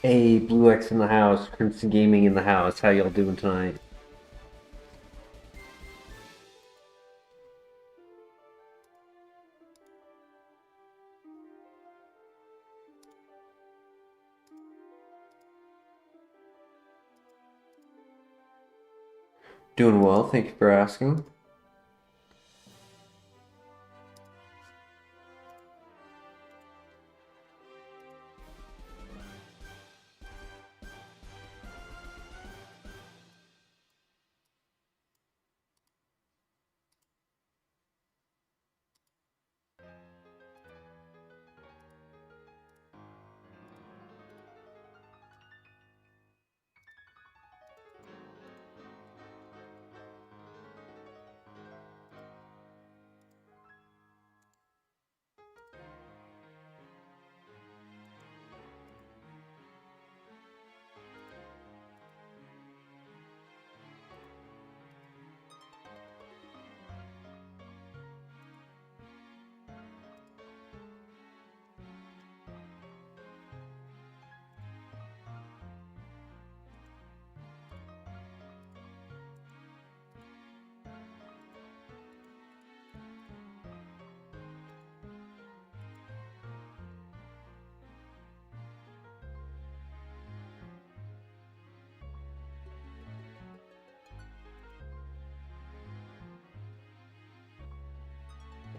Hey, Blue X in the house, Crimson Gaming in the house. How y'all doing tonight? Doing well, thank you for asking.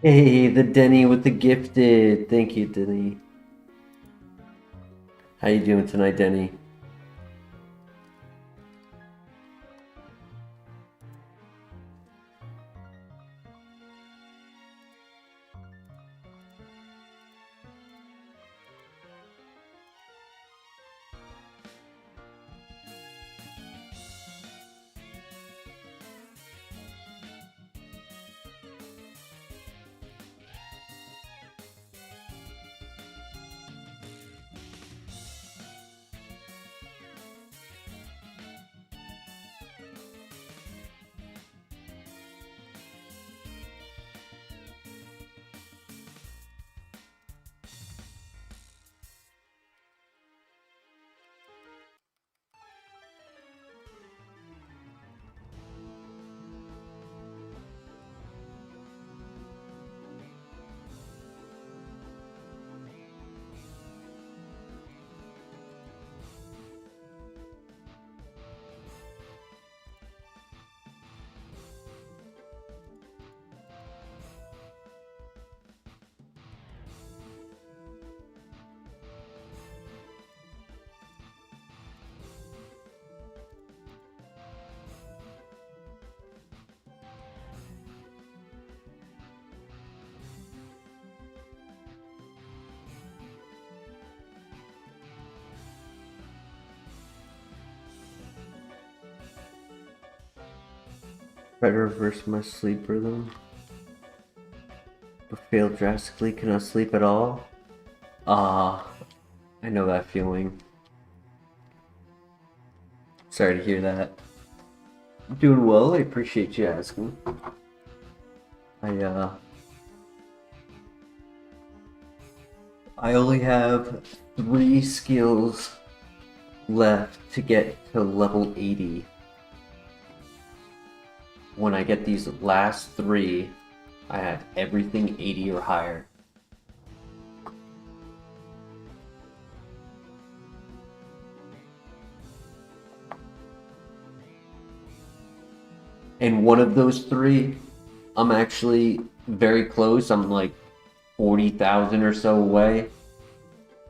Hey, the Denny with the gifted. Thank you, Denny. How you doing tonight, Denny? Try to reverse my sleep rhythm, but failed drastically. Cannot sleep at all. Ah, I know that feeling. Sorry to hear that. I'm doing well. I appreciate you asking. I I only have 3 skills left to get to level 80. When I get these last 3, I have everything 80 or higher. And one of those 3, I'm actually very close. I'm like 40,000 or so away.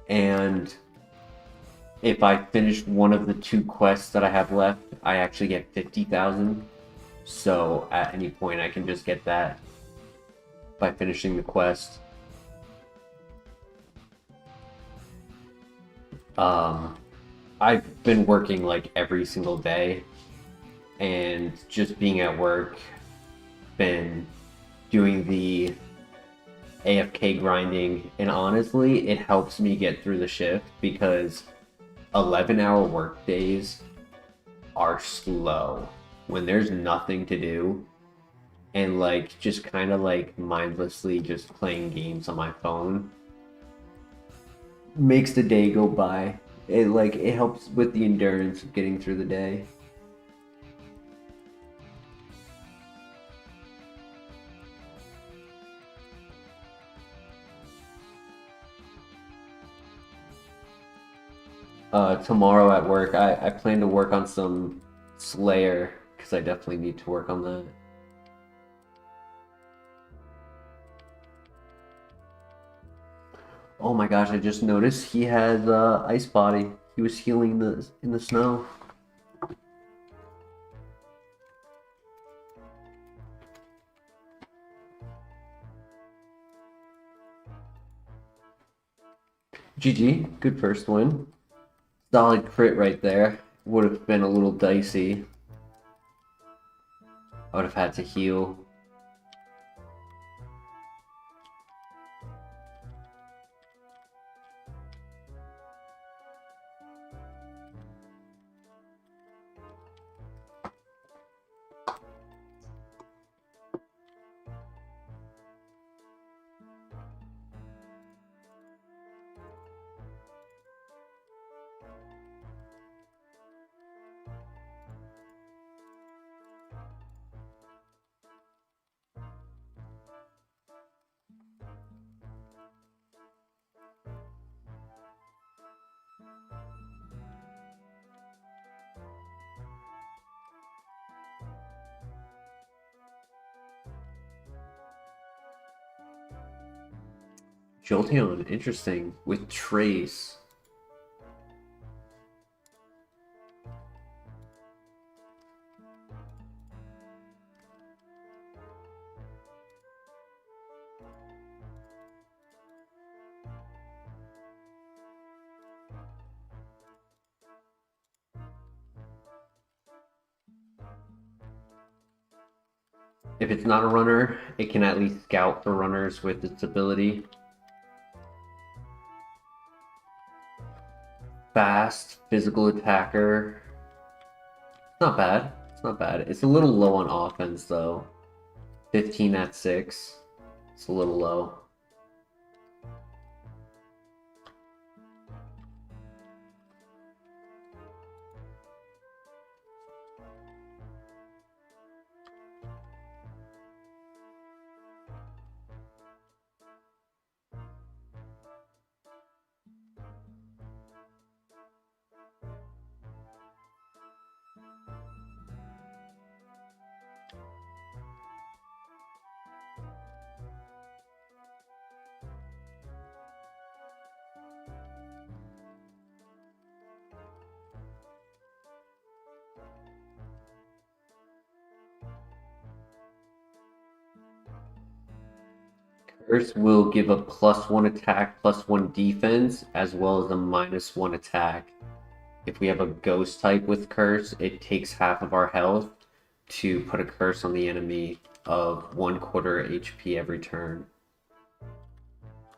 And if I finish one of the 2 quests that I have left, I actually get 50,000. So at any point I can just get that by finishing the quest. I've been working like every single day, and just being at work, been doing the AFK grinding, and honestly, it helps me get through the shift because 11-hour work days are slow when there's nothing to do, and like just kind of like mindlessly just playing games on my phone makes the day go by It helps with the endurance of getting through the day. Tomorrow at work, I plan to work on some Slayer, because I definitely need to work on that. Oh my gosh, I just noticed he has Ice Body. He was healing in the snow. GG, good first win. Solid crit right there. Would have been a little dicey. I would have had to heal. Jolteon, interesting. With Trace. If it's not a runner, it can at least scout for runners with its ability. Fast, physical attacker. Not bad. It's not bad. It's a little low on offense, though. 15 at 6. It's a little low. Curse will give a +1 attack, +1 defense, as well as a -1 attack. If we have a ghost type with Curse, it takes half of our health to put a curse on the enemy of 1/4 HP every turn.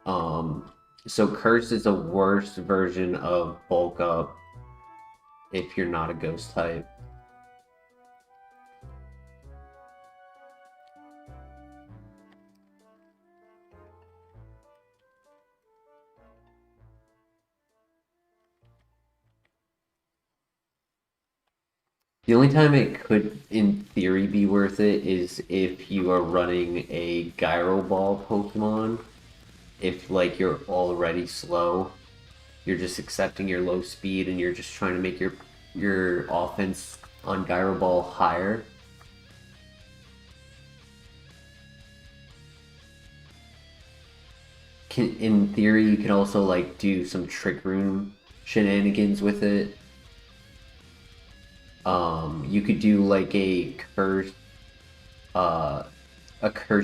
So Curse is a worse version of Bulk Up if you're not a ghost type. The only time it could, in theory, be worth it is if you are running a Gyro Ball Pokemon. If, like, you're already slow, you're just accepting your low speed and you're just trying to make your offense on Gyro Ball higher. In theory, you can also, like, do some Trick Room shenanigans with it. You could do like a cursed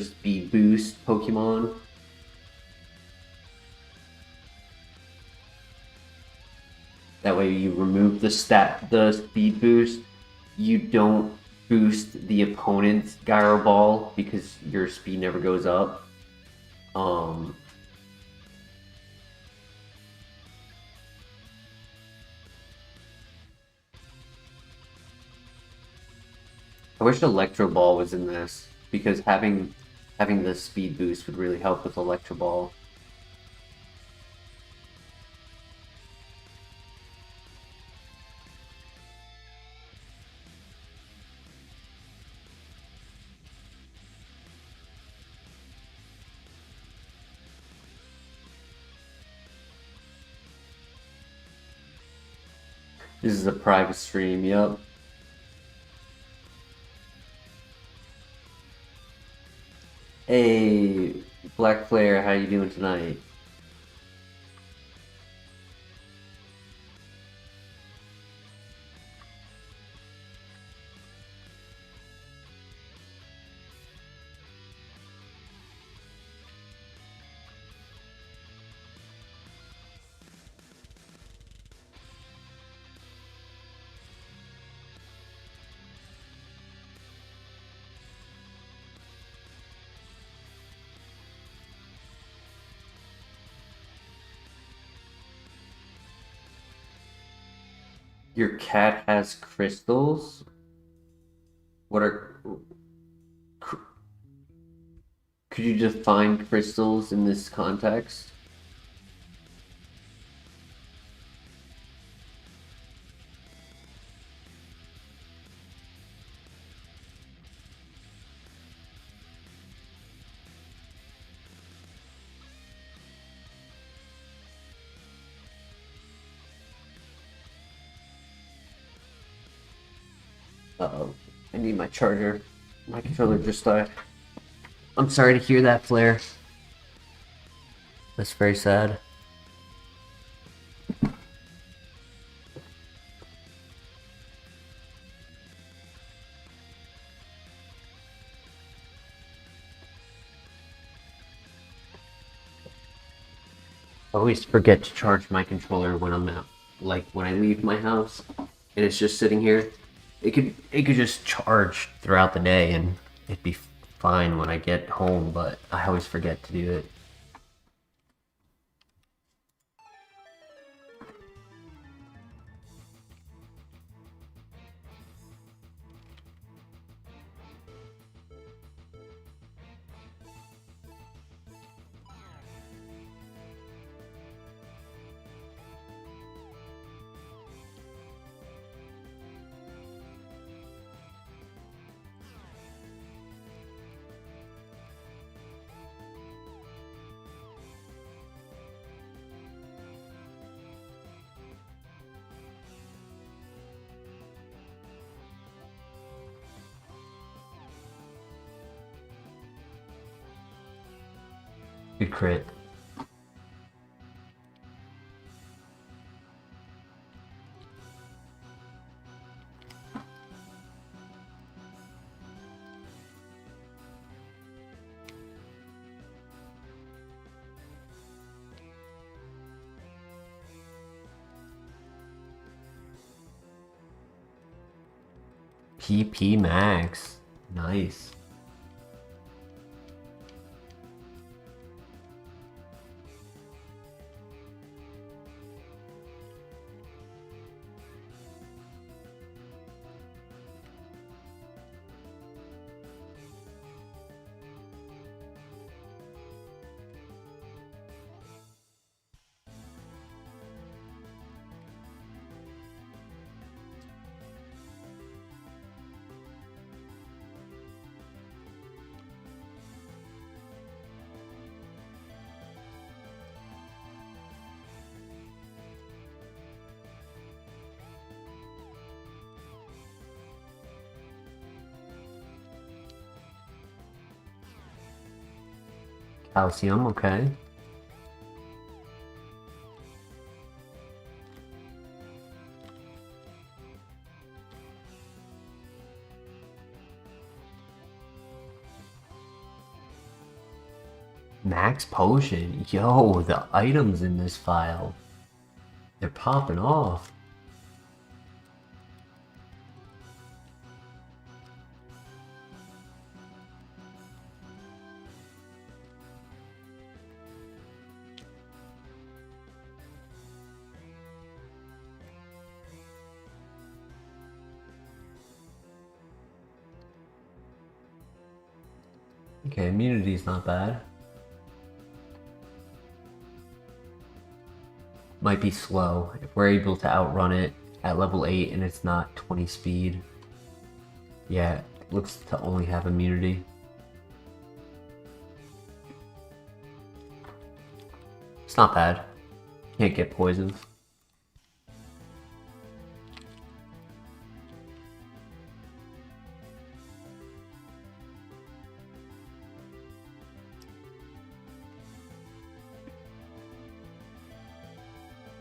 speed boost Pokemon. That way you remove the speed boost. You don't boost the opponent's Gyro Ball because your speed never goes up. I wish Electro Ball was in this, because having the speed boost would really help with Electro Ball. This is a private stream, yep. Hey, Black Flare, how you doing tonight? Your cat has crystals? What are... Could you define crystals in this context? Uh-oh. I need my charger. My controller just died. I'm sorry to hear that, Flare. That's very sad. I always forget to charge my controller when I'm out. Like when I leave my house and it's just sitting here. It could just charge throughout the day and it'd be fine when I get home, but I always forget to do it. Good crit. PP max. Nice. Calcium, okay. Max potion. Yo, the items in this file. They're popping off. Okay, immunity's not bad. Might be slow. If we're able to outrun it at level 8 and it's not 20 speed. Yeah, it looks to only have immunity. It's not bad. Can't get poisoned.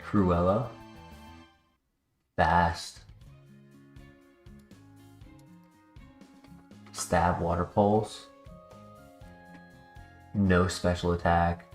Cruella. Fast. Stab Water Pulse. No special attack.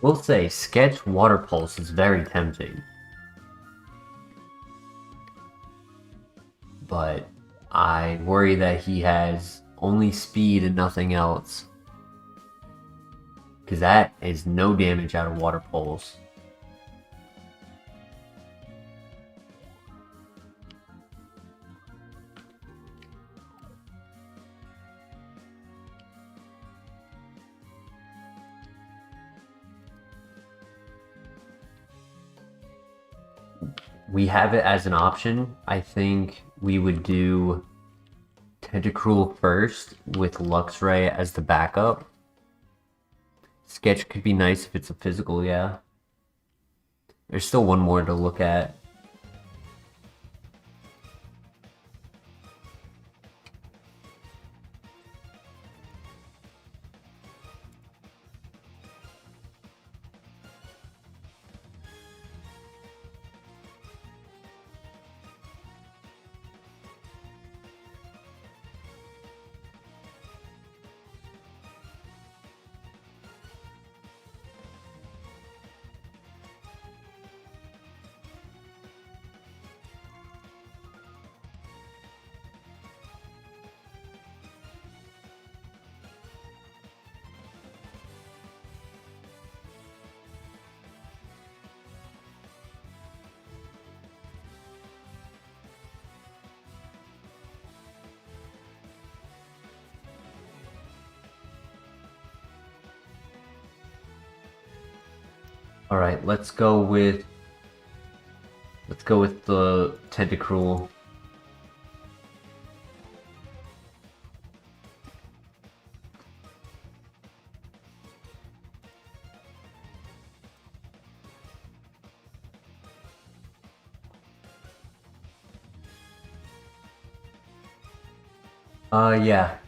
We'll say Sketch Water Pulse is very tempting. But I worry that he has only speed and nothing else. Because that is no damage out of Water Pulse. We have it as an option. I think we would do Tentacruel first with Luxray as the backup. Sketch could be nice if it's a physical, yeah. There's still one more to look at. All right, let's go with the Tentacruel.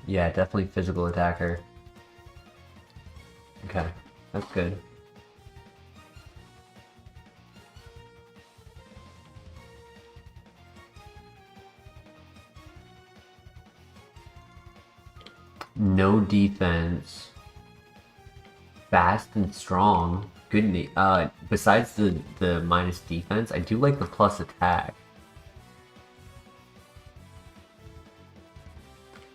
Yeah, definitely physical attacker. Okay, that's good. No defense. Fast and strong. Good. Besides the minus defense, I do like the plus attack.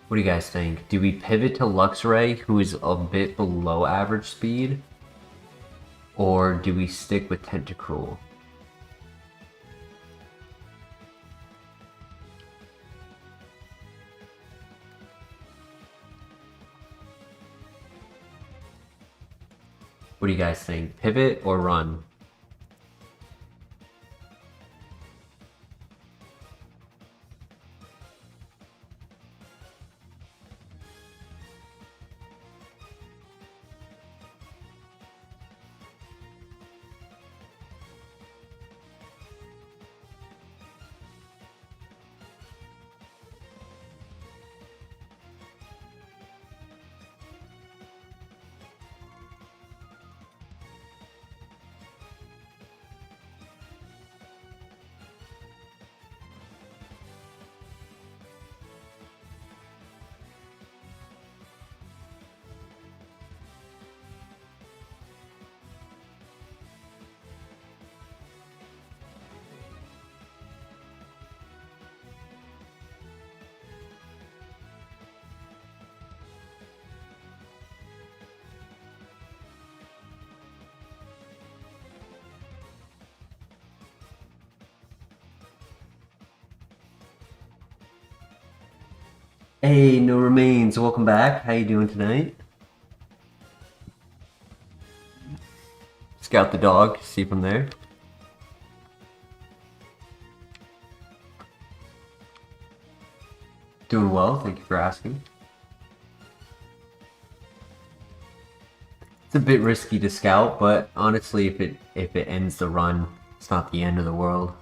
What do you guys think? Do we pivot to Luxray, who is a bit below average speed? Or do we stick with Tentacruel? What do you guys think? Pivot or run? Hey, no remains. Welcome back. How you doing tonight? Scout the dog. See from there. Doing well. Thank you for asking. It's a bit risky to scout, but honestly, if it ends the run, it's not the end of the world.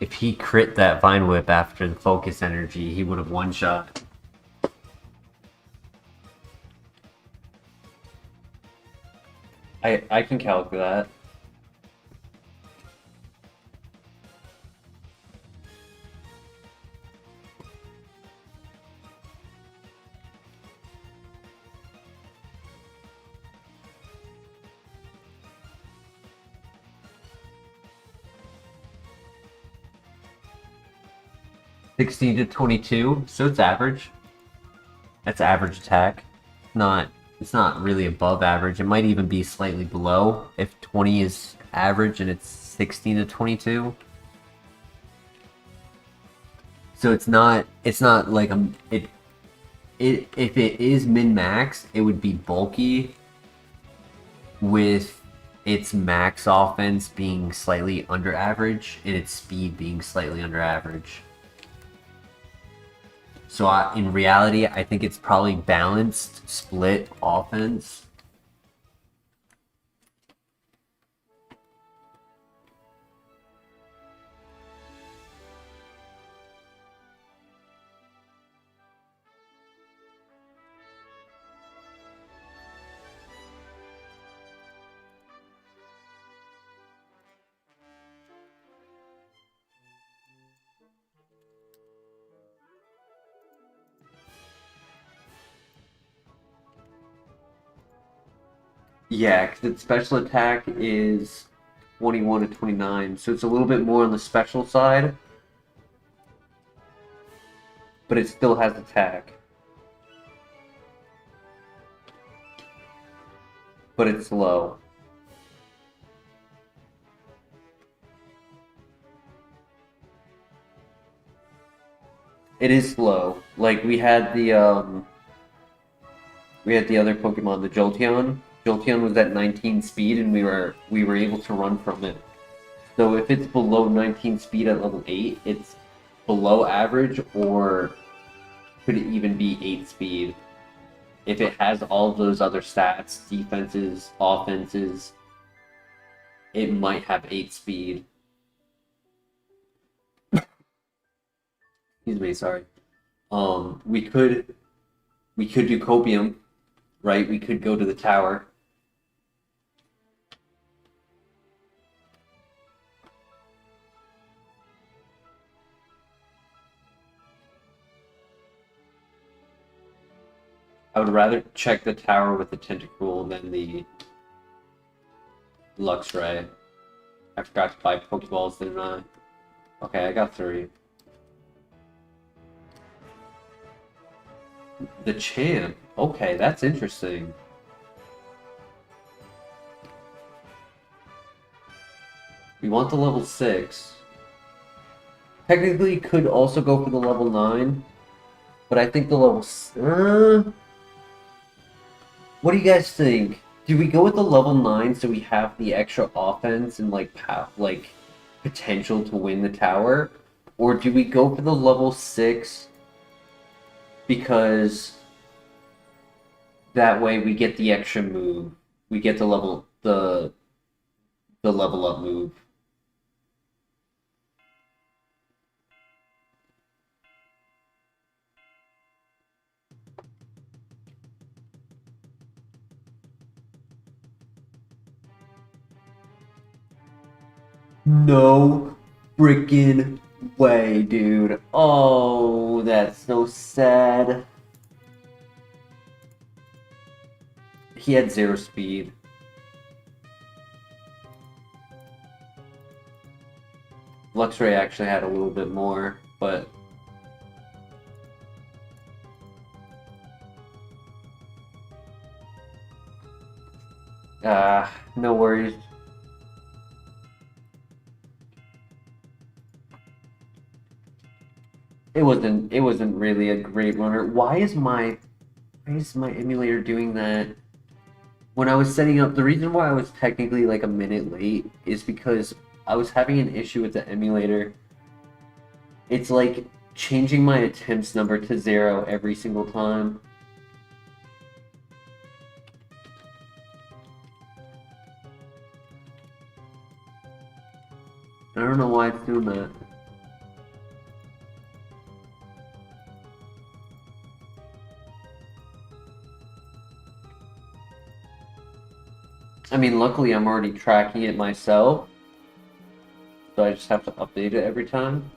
If he crit that Vine Whip after the focus energy, he would have one-shot. I can calc that. $16 to $22, so it's average. That's average attack. It's not really above average. It might even be slightly below if 20 is average and it's 16 to 22. So it's not like if it is min-max, it would be bulky with its max offense being slightly under average and its speed being slightly under average. So in reality, I think it's probably balanced split offense. Yeah, because its special attack is 21 to 29, so it's a little bit more on the special side, but it still has attack. But it's low. It is slow. Like we had the other Pokemon, the Jolteon. Jolteon was at 19 speed, and we were able to run from it. So if it's below 19 speed at level 8, it's below average, or could it even be 8 speed? If it has all of those other stats, defenses, offenses, it might have 8 speed. Excuse me, sorry. We could do Copium, right? We could go to the tower. I would rather check the tower with the Tentacruel than the Luxray. I forgot to buy Pokeballs, didn't I? Okay, I got 3. The Champ. Okay, that's interesting. We want the level 6. Technically, could also go for the level 9. But I think the level... what do you guys think? Do we go with the level 9 so we have the extra offense and like potential to win the tower? Or do we go for the level 6 because that way we get the extra move? We get the level up move. No freaking way, dude. Oh, that's so sad. he had 0 speed. Luxray actually had a little bit more, but no worries. It wasn't really a great runner. Why is my emulator doing that? When I was setting up, the reason why I was technically like a minute late is because I was having an issue with the emulator. It's like changing my attempts number to 0 every single time. I don't know why it's doing that. I mean, luckily I'm already tracking it myself, so I just have to update it every time.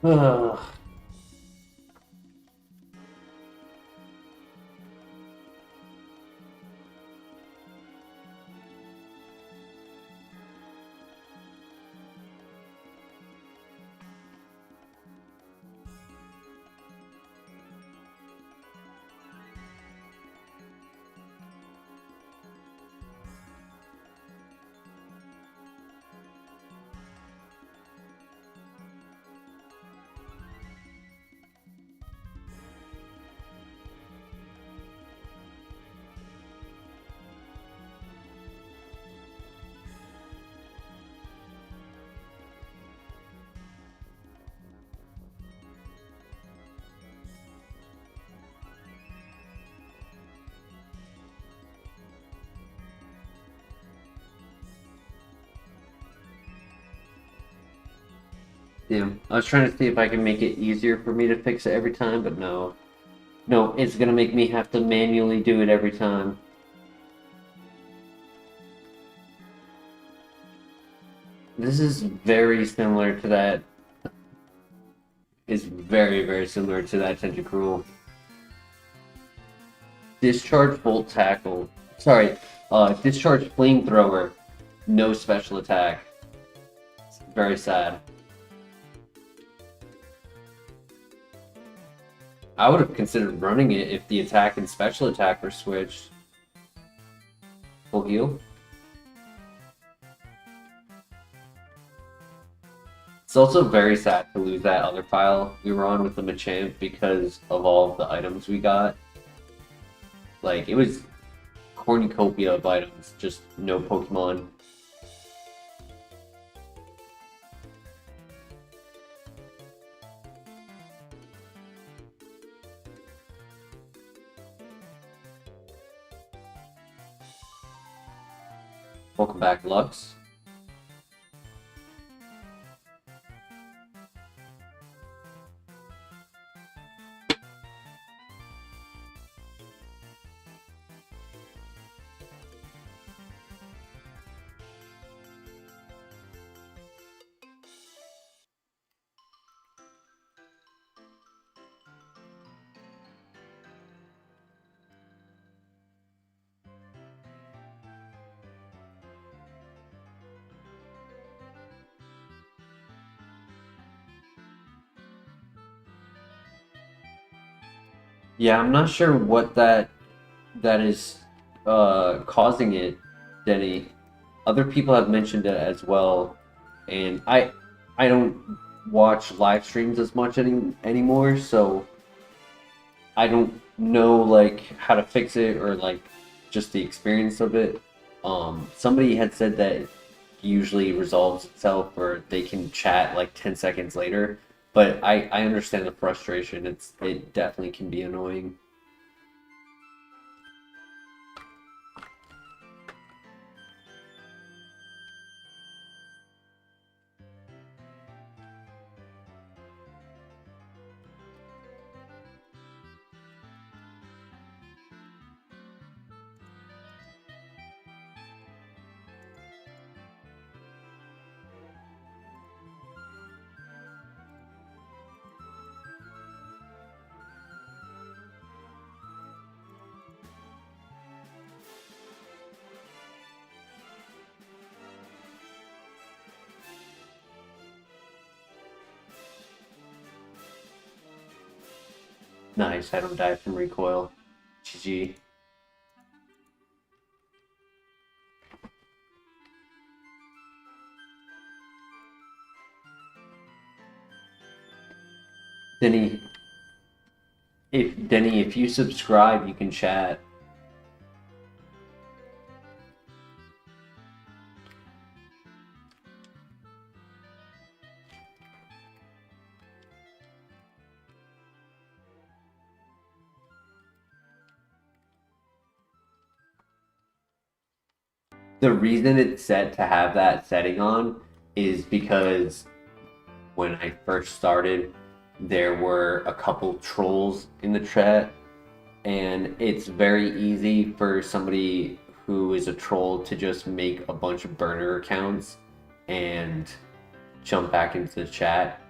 Ugh. Damn. I was trying to see if I can make it easier for me to fix it every time, but no. No, it's gonna make me have to manually do it every time. This is very similar to that. Is very, very similar to that Tentacruel. Discharge Bolt Tackle. Sorry, Discharge Flamethrower. No special attack. It's very sad. I would have considered running it if the attack and special attack were switched. Full heal. It's also very sad to lose that other file we were on with the Machamp because of all of the items we got. Like, it was cornucopia of items, just no Pokemon. Welcome back, Lux. Yeah, I'm not sure what that is causing it, Denny. Other people have mentioned it as well, and I don't watch live streams as much anymore, so I don't know like how to fix it or like just the experience of it. Somebody had said that it usually resolves itself or they can chat like 10 seconds later, but I understand the frustration. It definitely can be annoying. Nice, I don't die from recoil. GG. Denny, if you subscribe, you can chat. The reason it's set to have that setting on is because when I first started, there were a couple trolls in the chat, and it's very easy for somebody who is a troll to just make a bunch of burner accounts and jump back into the chat.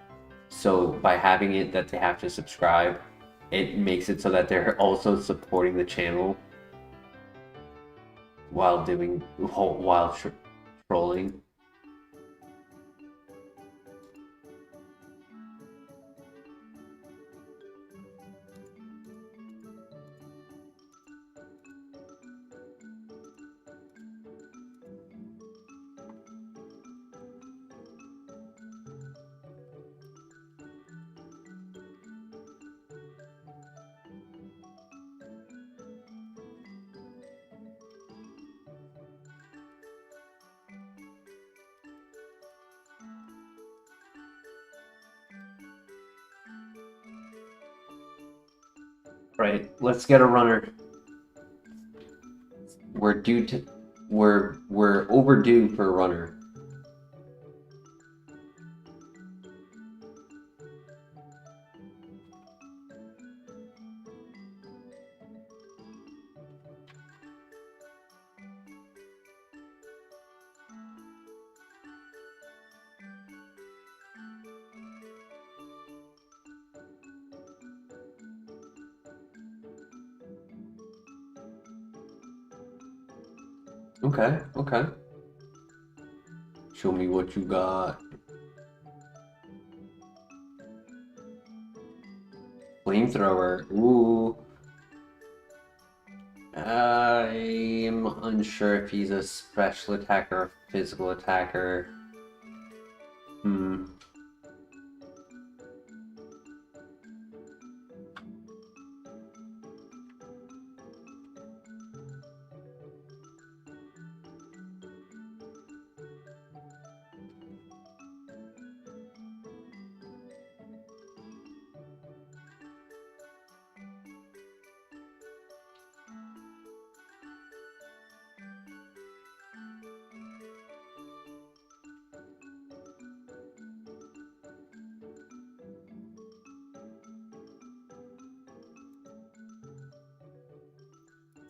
So by having it that they have to subscribe, it makes it so that they're also supporting the channel while trolling. Right, let's get a runner. We're overdue for a runner. Okay, okay. Show me what you got. Flamethrower. Ooh. I'm unsure if he's a special attacker or physical attacker.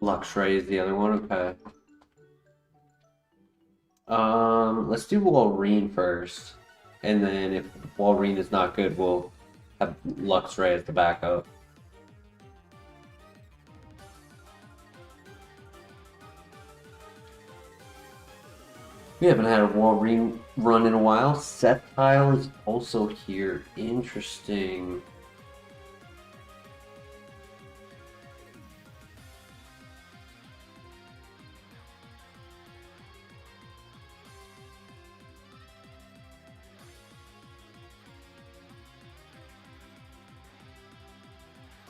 Luxray is the other one. Okay. Let's do Walrein first, and then if Walrein is not good, we'll have Luxray as the backup. We haven't had a Walrein run in a while. Sethile is also here. Interesting.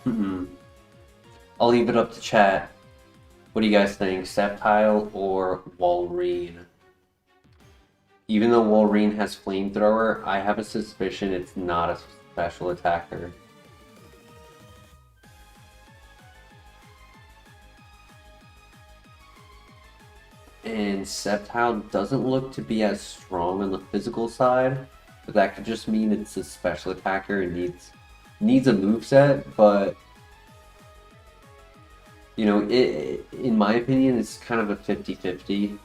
I'll leave it up to chat. What do you guys think? Sceptile or Walrein? Even though Walrein has Flamethrower, I have a suspicion it's not a special attacker. And Sceptile doesn't look to be as strong on the physical side, but that could just mean it's a special attacker and needs a moveset, but you know, in my opinion, it's kind of a 50-50.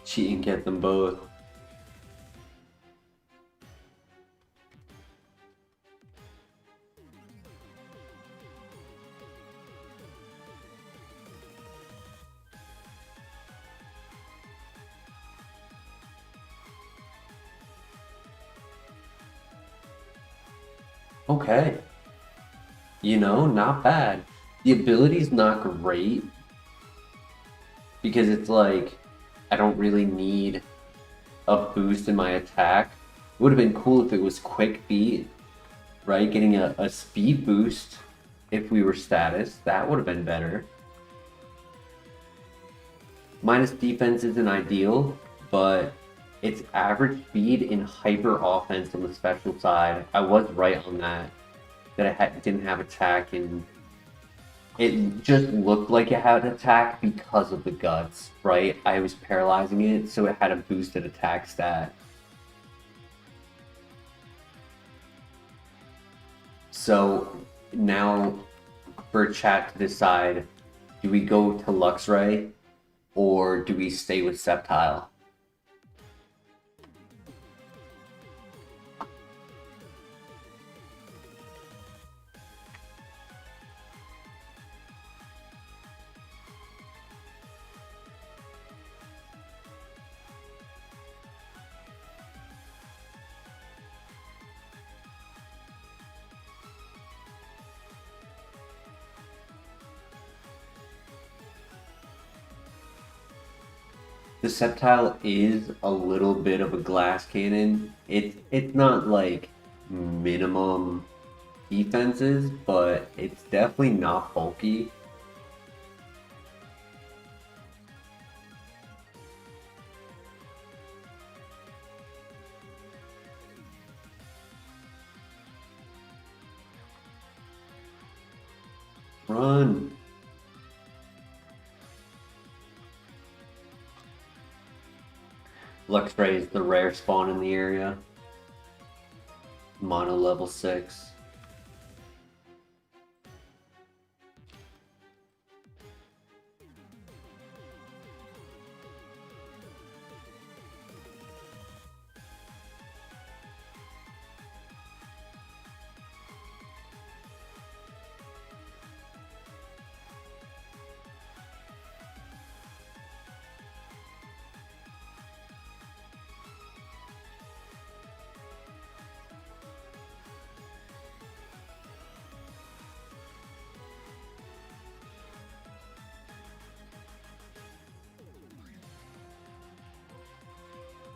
Cheat and get them both. Okay. You know, not bad. The ability's not great because it's like I don't really need a boost in my attack. It would have been cool if it was quick beat, right? Getting a speed boost if we were status. That would have been better. Minus defense isn't ideal, but it's average speed in hyper offense on the special side. I was right on that. That it didn't have attack, and it just looked like it had attack because of the guts, right? I was paralyzing it, so it had a boosted attack stat. So now for chat to decide, do we go to Luxray or do we stay with Sceptile? The Sceptile is a little bit of a glass cannon. It's not like minimum defenses, but it's definitely not bulky. Run. Luxray is the rare spawn in the area. Mono level 6.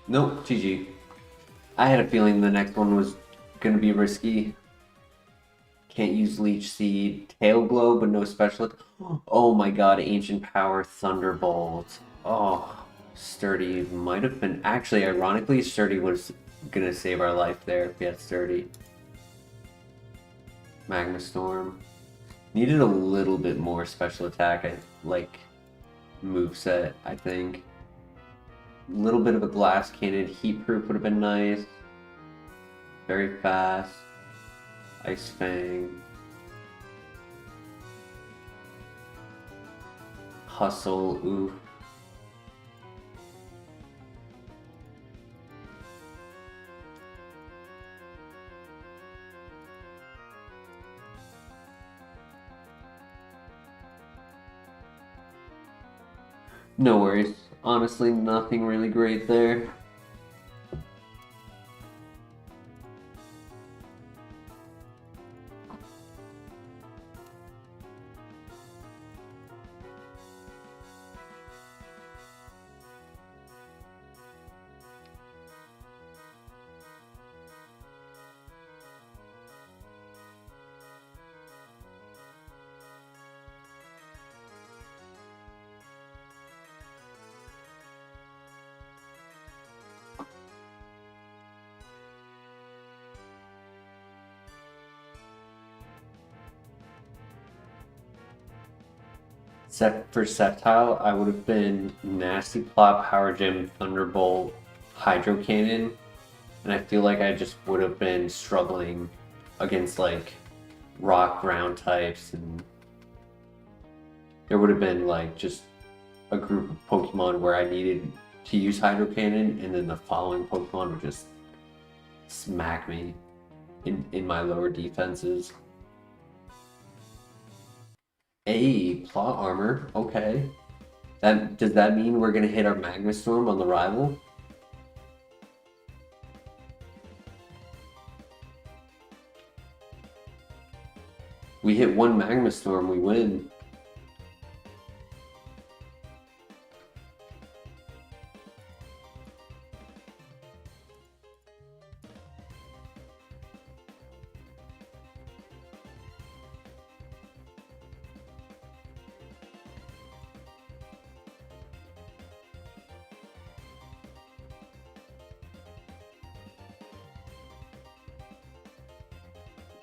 Nope, GG. I had a feeling the next one was gonna be risky. Can't use Leech Seed. Tail Glow, but no special. Oh my god, Ancient Power Thunderbolt. Oh, Sturdy might have been. Actually, ironically, Sturdy was gonna save our life there if we had Sturdy. Magma Storm. Needed a little bit more special attack, like moveset, I think. Little bit of a glass cannon. Heat proof would have been nice. Very fast. Ice Fang. Hustle. Oof. No worries. Honestly, nothing really great there. Set for Sceptile, I would have been Nasty Plot, Power Gem, Thunderbolt, Hydro Cannon, and I feel like I just would have been struggling against like rock ground types, and there would have been like just a group of Pokemon where I needed to use Hydro Cannon, and then the following Pokemon would just smack me in my lower defenses. Plot armor, okay. Does that mean we're gonna hit our Magma Storm on the rival? We hit one Magma Storm, we win.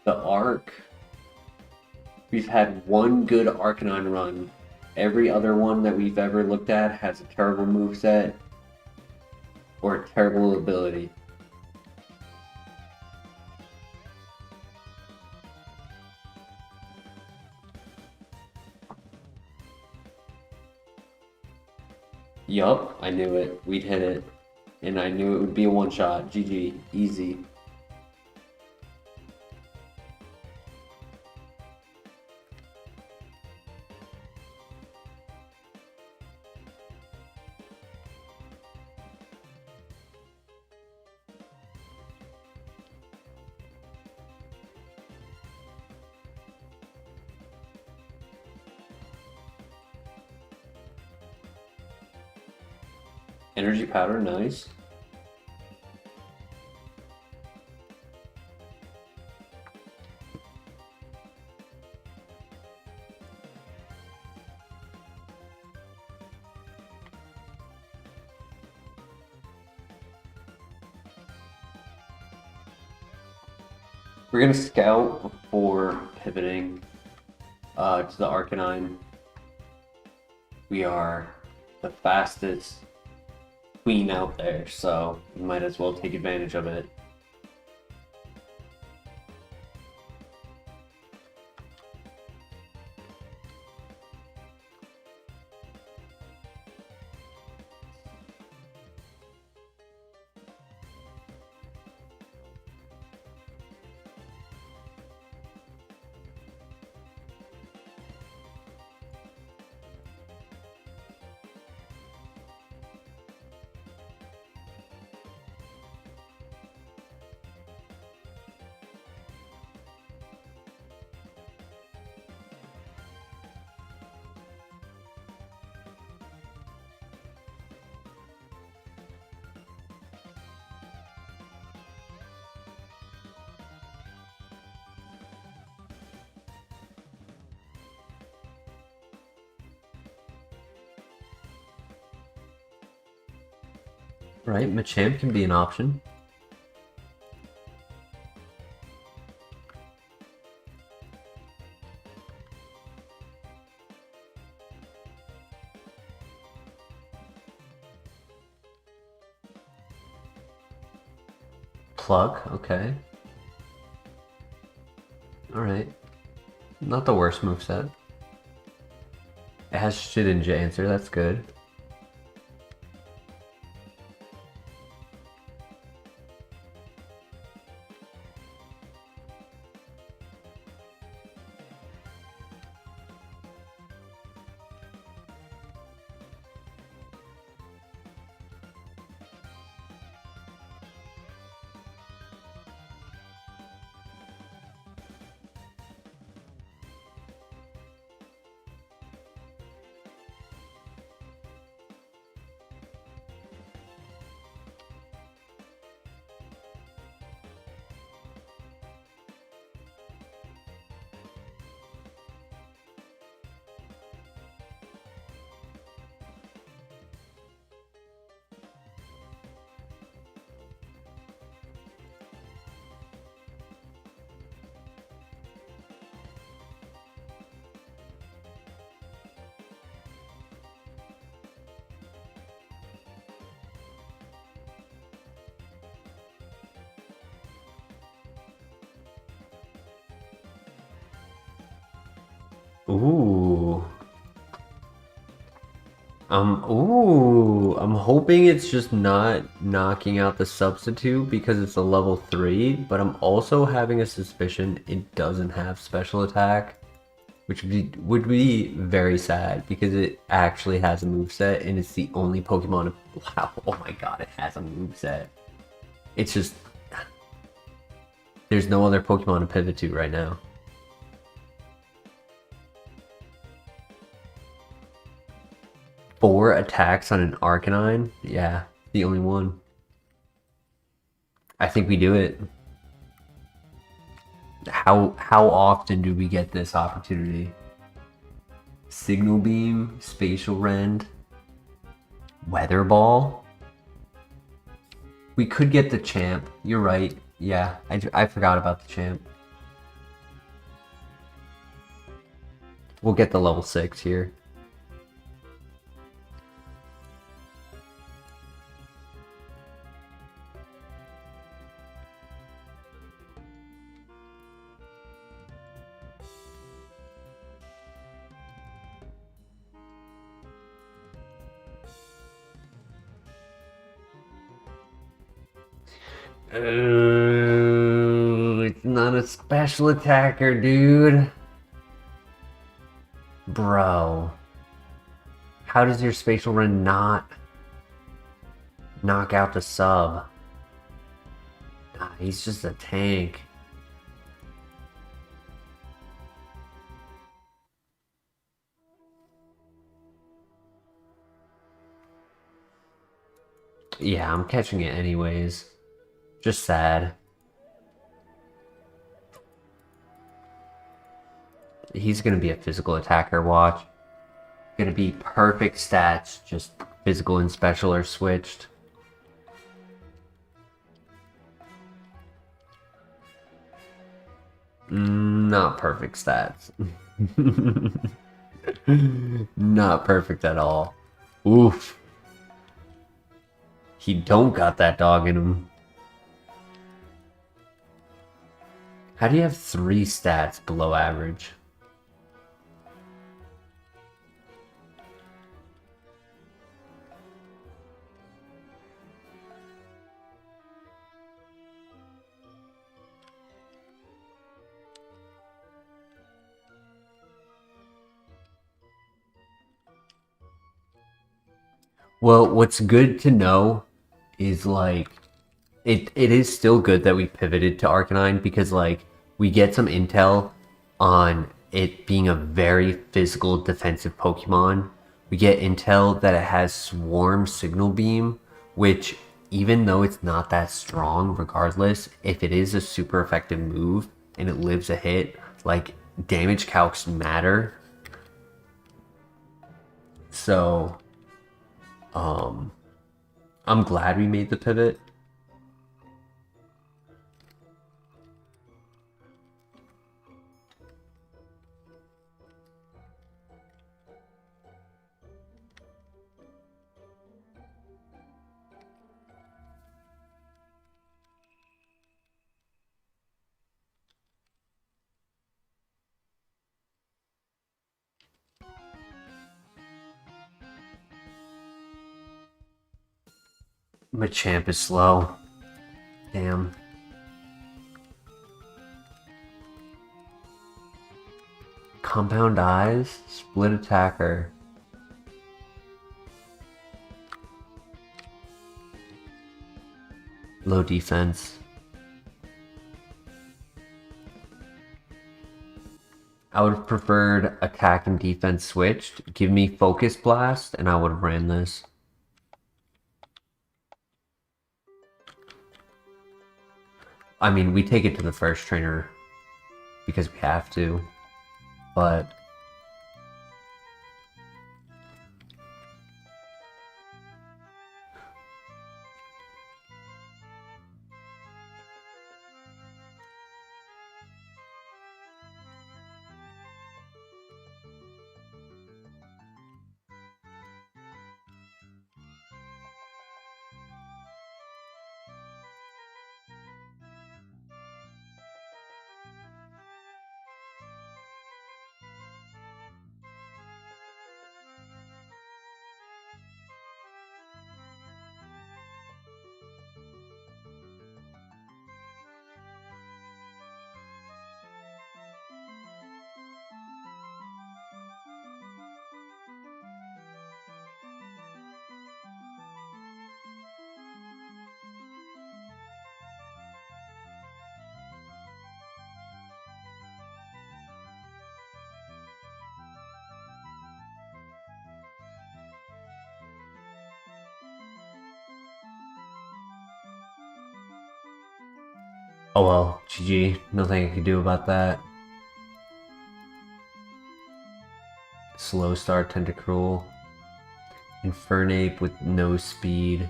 The Arc. We've had one good Arcanine run. Every other one that we've ever looked at has a terrible moveset or a terrible ability. Yup, I knew it. We'd hit it. And I knew it would be a one-shot. GG. Easy. Energy powder, nice. We're gonna scout before pivoting to the Arcanine. We are the fastest queen out there, so we might as well take advantage of it. Right, Machamp can be an option. Plug, okay. Alright. Not the worst moveset. It has Shedinja answer, that's good. Ooh. I'm hoping it's just not knocking out the substitute because it's a level 3, but I'm also having a suspicion it doesn't have special attack, which would be very sad because it actually has a moveset and it's the only Pokemon. Wow, oh my god, it has a moveset. It's just there's no other Pokemon to pivot to right now. Four attacks on an Arcanine? Yeah, the only one. I think we do it. How often do we get this opportunity? Signal Beam, Spatial Rend, Weather Ball. We could get the Champ. You're right. Yeah, I forgot about the Champ. We'll get the level 6 here. It's not a special attacker, dude. Bro. How does your Spatial Rend not knock out the sub? Nah, he's just a tank. Yeah, I'm catching it anyways. Just sad. He's gonna be a physical attacker, watch. Gonna be perfect stats, just physical and special are switched. Not perfect stats. Not perfect at all. Oof. He don't got that dog in him. How do you have 3 stats below average? Well, what's good to know is like it is still good that we pivoted to Arcanine because like we get some intel on it being a very physical defensive Pokemon. We get intel that it has Swarm Signal Beam, which even though it's not that strong, regardless, if it is a super effective move and it lives a hit, like damage calcs matter. So I'm glad we made the pivot. Machamp is slow. Damn. Compound Eyes? Split attacker. Low defense. I would have preferred attack and defense switched. Give me Focus Blast and I would have ran this. I mean, we take it to the first trainer because we have to, but Oh well, GG. Nothing I can do about that. Slow start, Tentacruel. Infernape with no speed.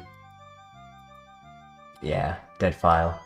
Yeah, dead file.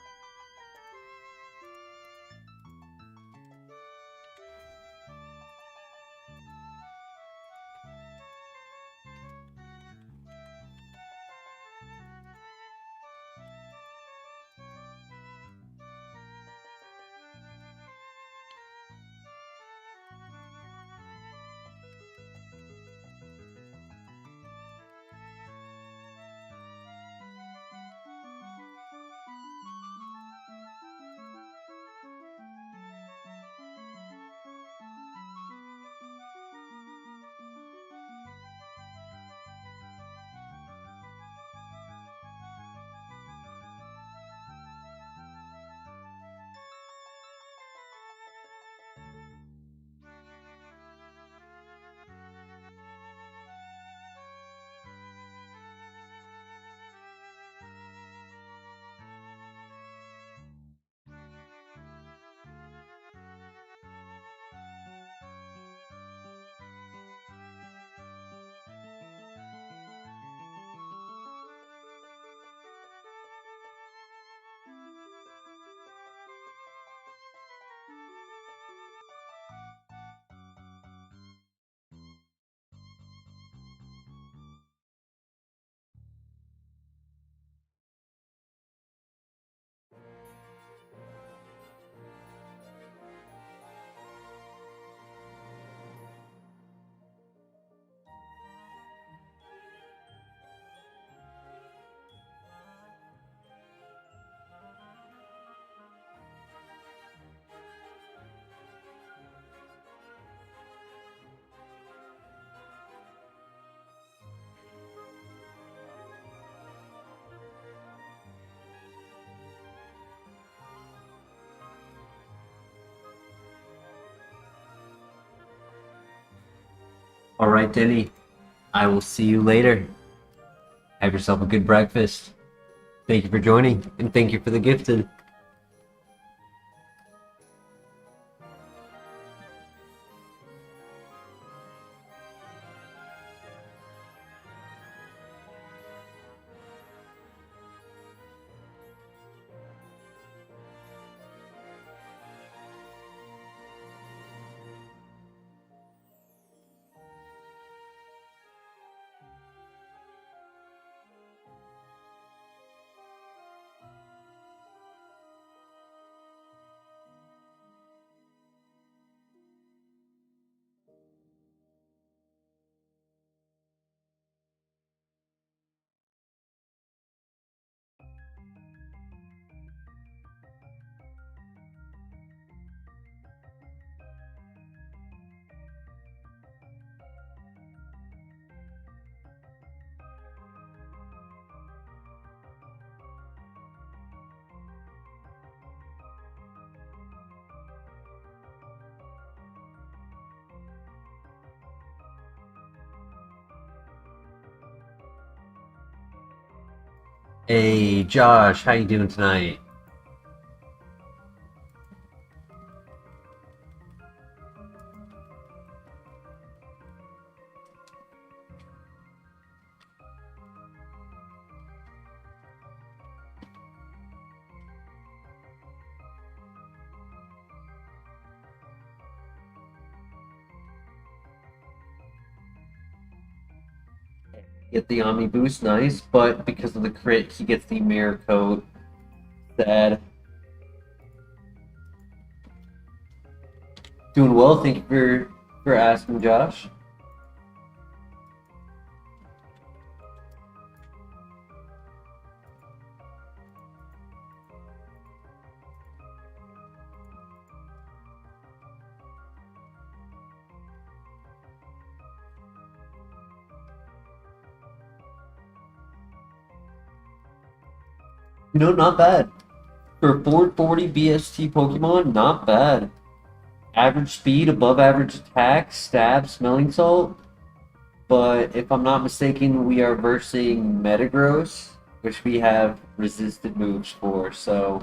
Alright, Denny. I will see you later. Have yourself a good breakfast. Thank you for joining, and thank you for the gifted. Hey, Josh, how you doing tonight? Get the Omni boost, nice, but because of the crit, he gets the mirror coat. Sad. Doing well, thank you for asking, Josh. You know, not bad. For 440 BST Pokemon, not bad. Average speed, above average attack, stab, smelling salt. But if I'm not mistaken, we are versing Metagross, which we have resisted moves for, so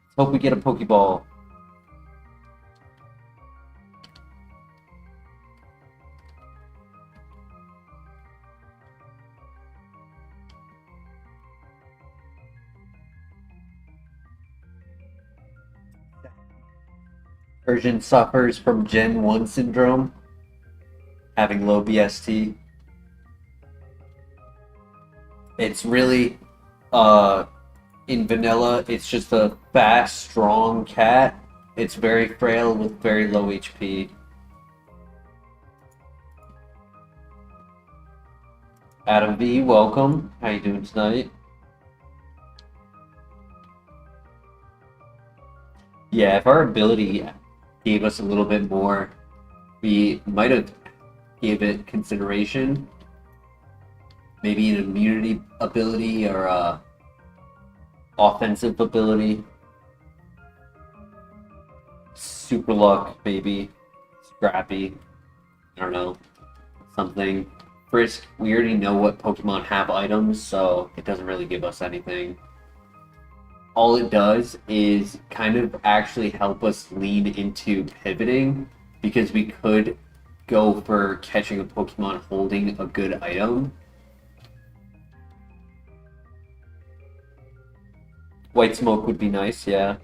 it's Hope we get a Pokeball. Version suffers from Gen 1 syndrome, having low BST. It's really, in vanilla, it's just a fast, strong cat. It's very frail with very low HP. Adam V, welcome. How you doing tonight? Yeah, if our ability gave us a little bit more, we might have gave it consideration. Maybe an immunity ability or a offensive ability. Super luck, maybe. Scrappy. I don't know. Something. Frisk, we already know what Pokemon have items, so it doesn't really give us anything. All it does is kind of actually help us lean into pivoting, because we could go for catching a Pokemon holding a good item. White smoke would be nice, yeah.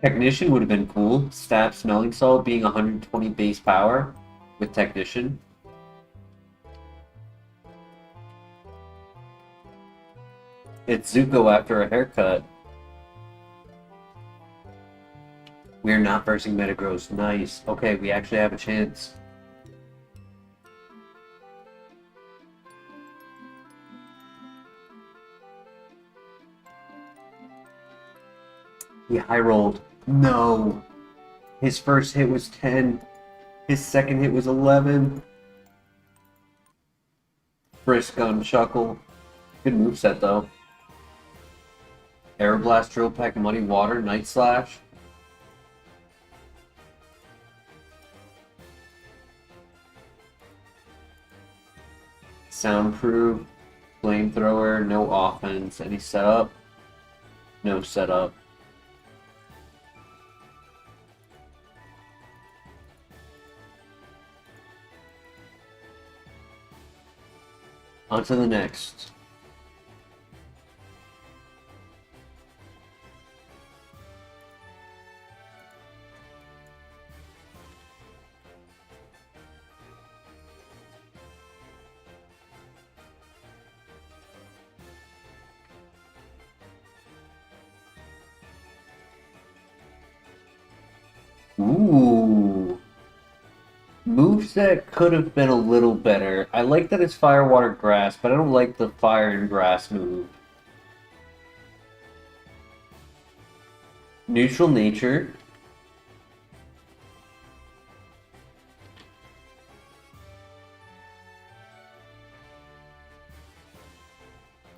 Technician would have been cool. Stab Smelling Salt being 120 base power with Technician. It's Zuko after a haircut. We're not versing Metagross. Nice. Okay, we actually have a chance. He high rolled. No. His first hit was 10. His second hit was 11. Frisk Gun Chuckle. Good moveset though. Aeroblast, Drill Peck, Muddy Water, Night Slash. Soundproof, Flamethrower, no offense. Any setup? No setup. On to the next. Ooh. Moveset could have been a little better. I like that it's Fire, Water, Grass, but I don't like the Fire and Grass move. Neutral Nature.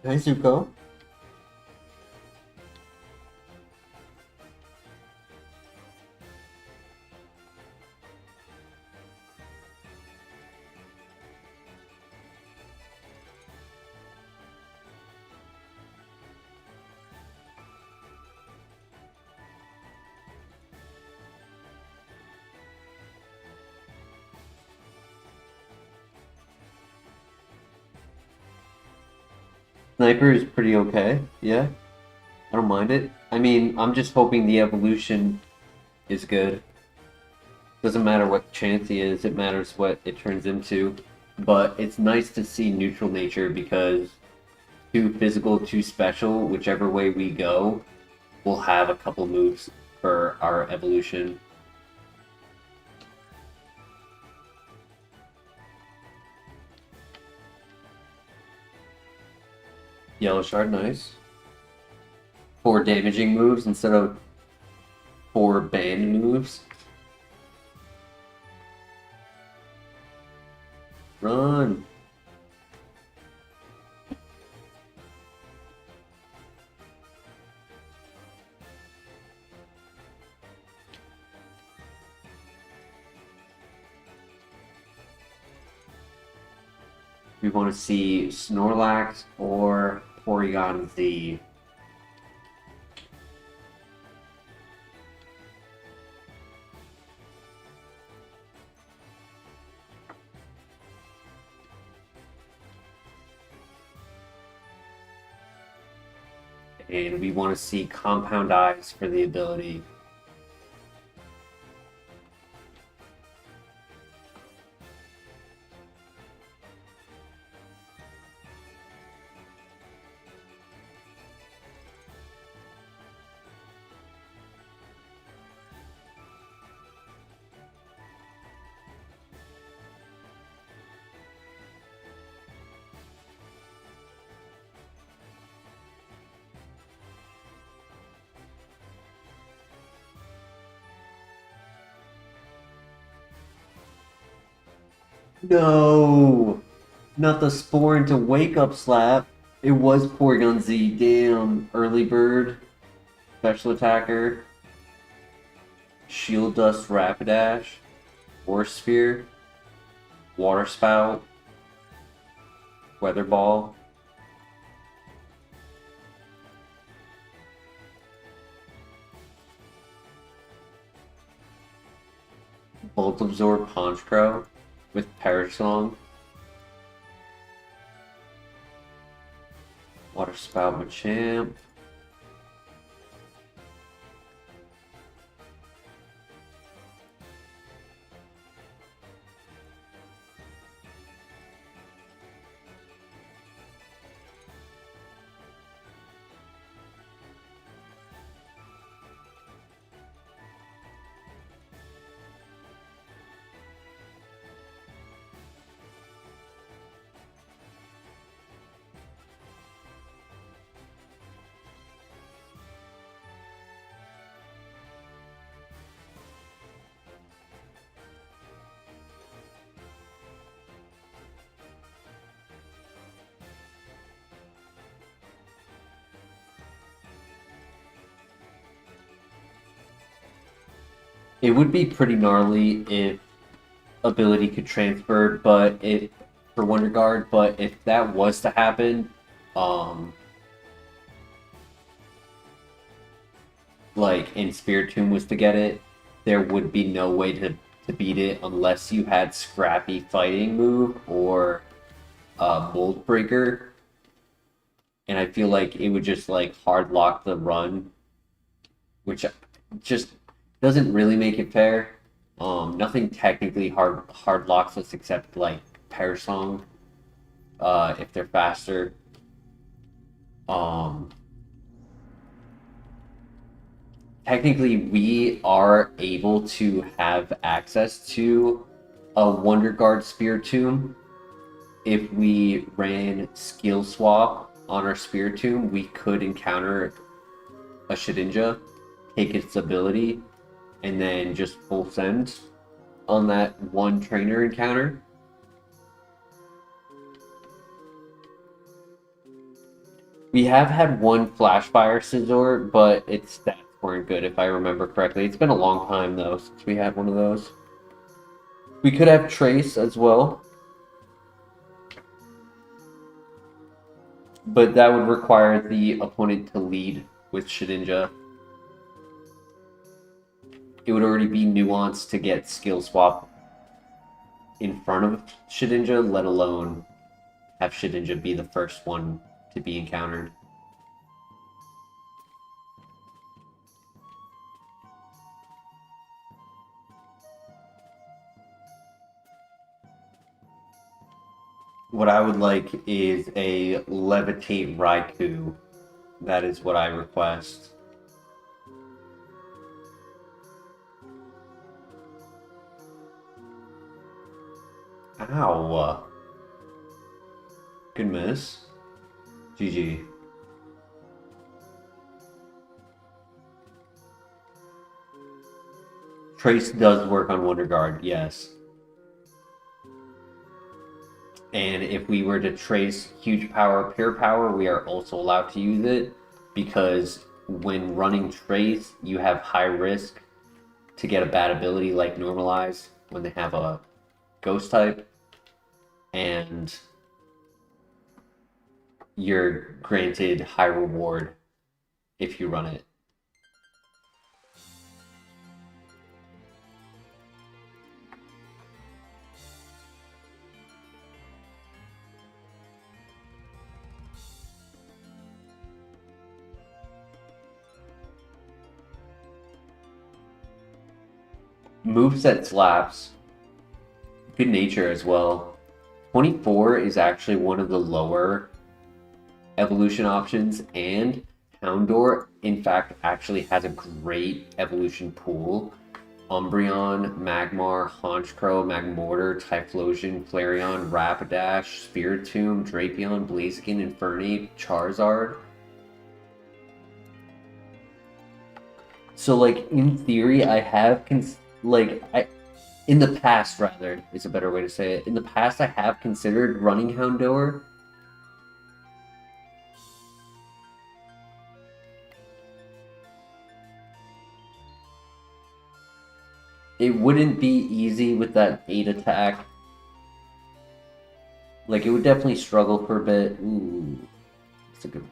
Hi, Zuko. Sniper is pretty okay, yeah. I don't mind it. I mean, I'm just hoping the evolution is good. Doesn't matter what Chansey is, it matters what it turns into. But it's nice to see Neutral Nature because too physical, too special, whichever way we go, we'll have a couple moves for our evolution. Yellow shard, nice. 4 damaging moves instead of 4 banned moves. Run! We want to see Snorlax or Porygon Z. And we want to see Compound Eyes for the ability. No! Not the Spore into Wake Up Slap. It was Porygon Z. Damn. Early Bird. Special Attacker. Shield Dust Rapidash. Force Sphere. Water Spout. Weather Ball. Bolt Absorb Ponchcrow with Perish Song. Water Spout Machamp. It would be pretty gnarly if ability could transfer, but it for Wonder Guard. But if that was to happen, like and Spiritomb was to get it, there would be no way to beat it unless you had Scrappy Fighting move or Mold Breaker. And I feel like it would just like hard lock the run, which just doesn't really make it fair. Nothing technically hard locks us except like Perish Song, if they're faster. Technically, we are able to have access to a Wonder Guard Spiritomb. If we ran Skill Swap on our Spiritomb, we could encounter a Shedinja, take its ability, and then just full send on that one trainer encounter. We have had one Flash Fire Scizor, but its stats weren't good if I remember correctly. It's been a long time though since we had one of those. We could have Trace as well, but that would require the opponent to lead with Shedinja. It would already be nuanced to get Skill Swap in front of Shedinja, let alone have Shedinja be the first one to be encountered. What I would like is a Levitate Raikou. That is what I request. Ow. Good miss. GG. Trace does work on Wonder Guard, yes. And if we were to trace huge power, pure power, we are also allowed to use it because when running trace, you have high risk to get a bad ability like normalize when they have a ghost type, and you're granted high reward if you run it. Moveset slaps. Good nature as well. 24 is actually one of the lower evolution options, and Houndour, in fact, actually has a great evolution pool. Umbreon, Magmar, Honchkrow, Magmortar, Typhlosion, Flareon, Rapidash, Spiritomb, Drapion, Blaziken, Infernape, Charizard. So, like, in theory, I have in the past, rather, is a better way to say it. In the past, I have considered running Houndour. It wouldn't be easy with that 8 attack. Like, it would definitely struggle for a bit. Ooh, that's a good one.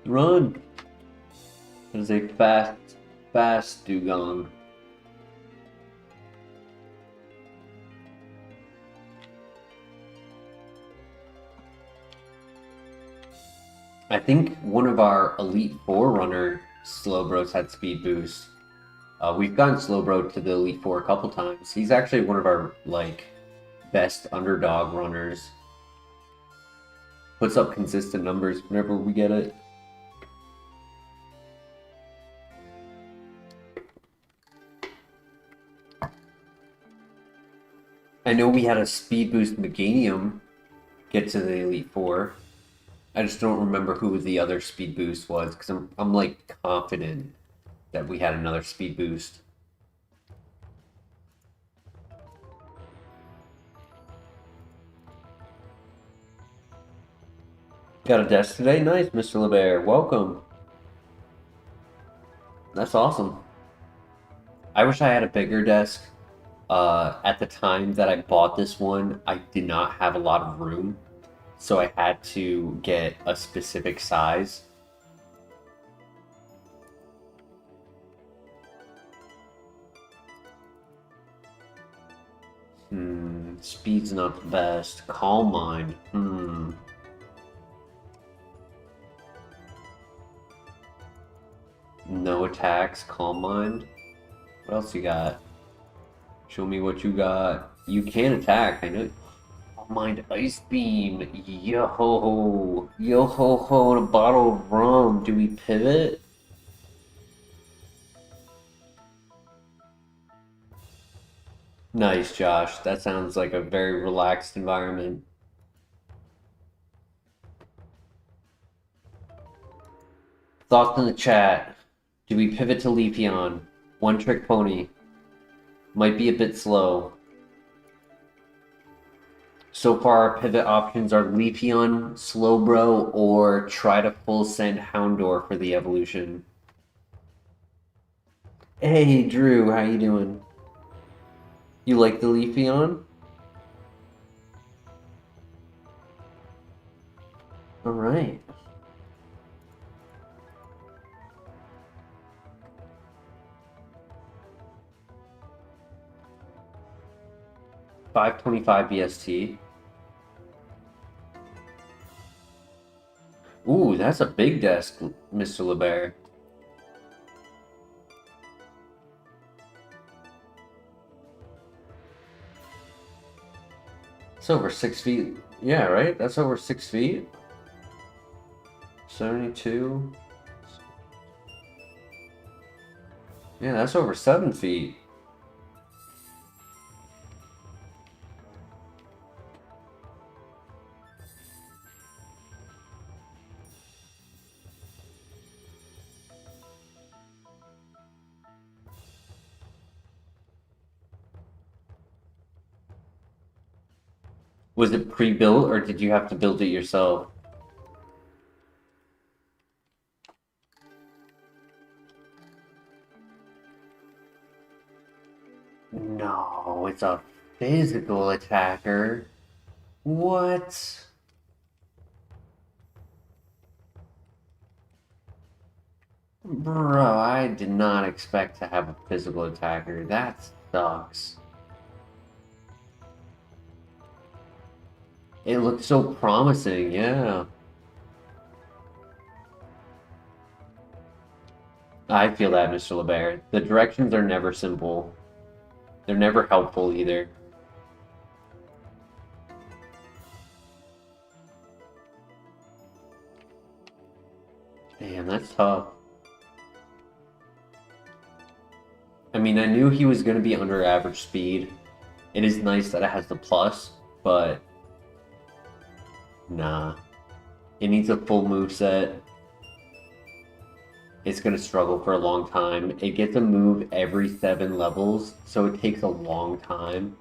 Run! That is a fast Dugong. I think one of our Elite Four runner Slowbros had speed boost. We've gotten Slowbro to the Elite Four a couple times. He's actually one of our best underdog runners. Puts up consistent numbers whenever we get it. I know we had a speed boost Meganium get to the Elite Four. I just don't remember who the other speed boost was because I'm like confident that we had another speed boost. Got a desk today? Nice, Mr. LeBear. Welcome. That's awesome. I wish I had a bigger desk. At the time that I bought this one, I did not have a lot of room, so I had to get a specific size. Speed's not the best. Calm Mind. No attacks, Calm Mind. What else you got? Show me what you got. You can attack, I know. Calm Mind, Ice Beam. Yo ho. Yo ho ho, and a bottle of rum. Do we pivot? Nice, Josh. That sounds like a very relaxed environment. Thoughts in the chat. Do we pivot to Leafeon? One Trick Pony. Might be a bit slow. So far, our pivot options are Leafeon, Slowbro, or try to full send Houndour for the evolution. Hey, Drew, how you doing? You like the Leafeon? Alright. $525 BST. Ooh, that's a big desk, Mr. LeBear. It's over 6 feet. Yeah, right? That's over 6 feet. 72. Yeah, that's over 7 feet. Was it pre-built or did you have to build it yourself? No, it's a physical attacker. What? Bro, I did not expect to have a physical attacker. That sucks. It looked so promising, yeah. I feel that, Mr. LeBaire. The directions are never simple. They're never helpful either. Damn, that's tough. I mean, I knew he was going to be under average speed. It is nice that it has the plus, but nah. It needs a full move set. It's going to struggle for a long time. It gets a move every 7 levels, so it takes a long time,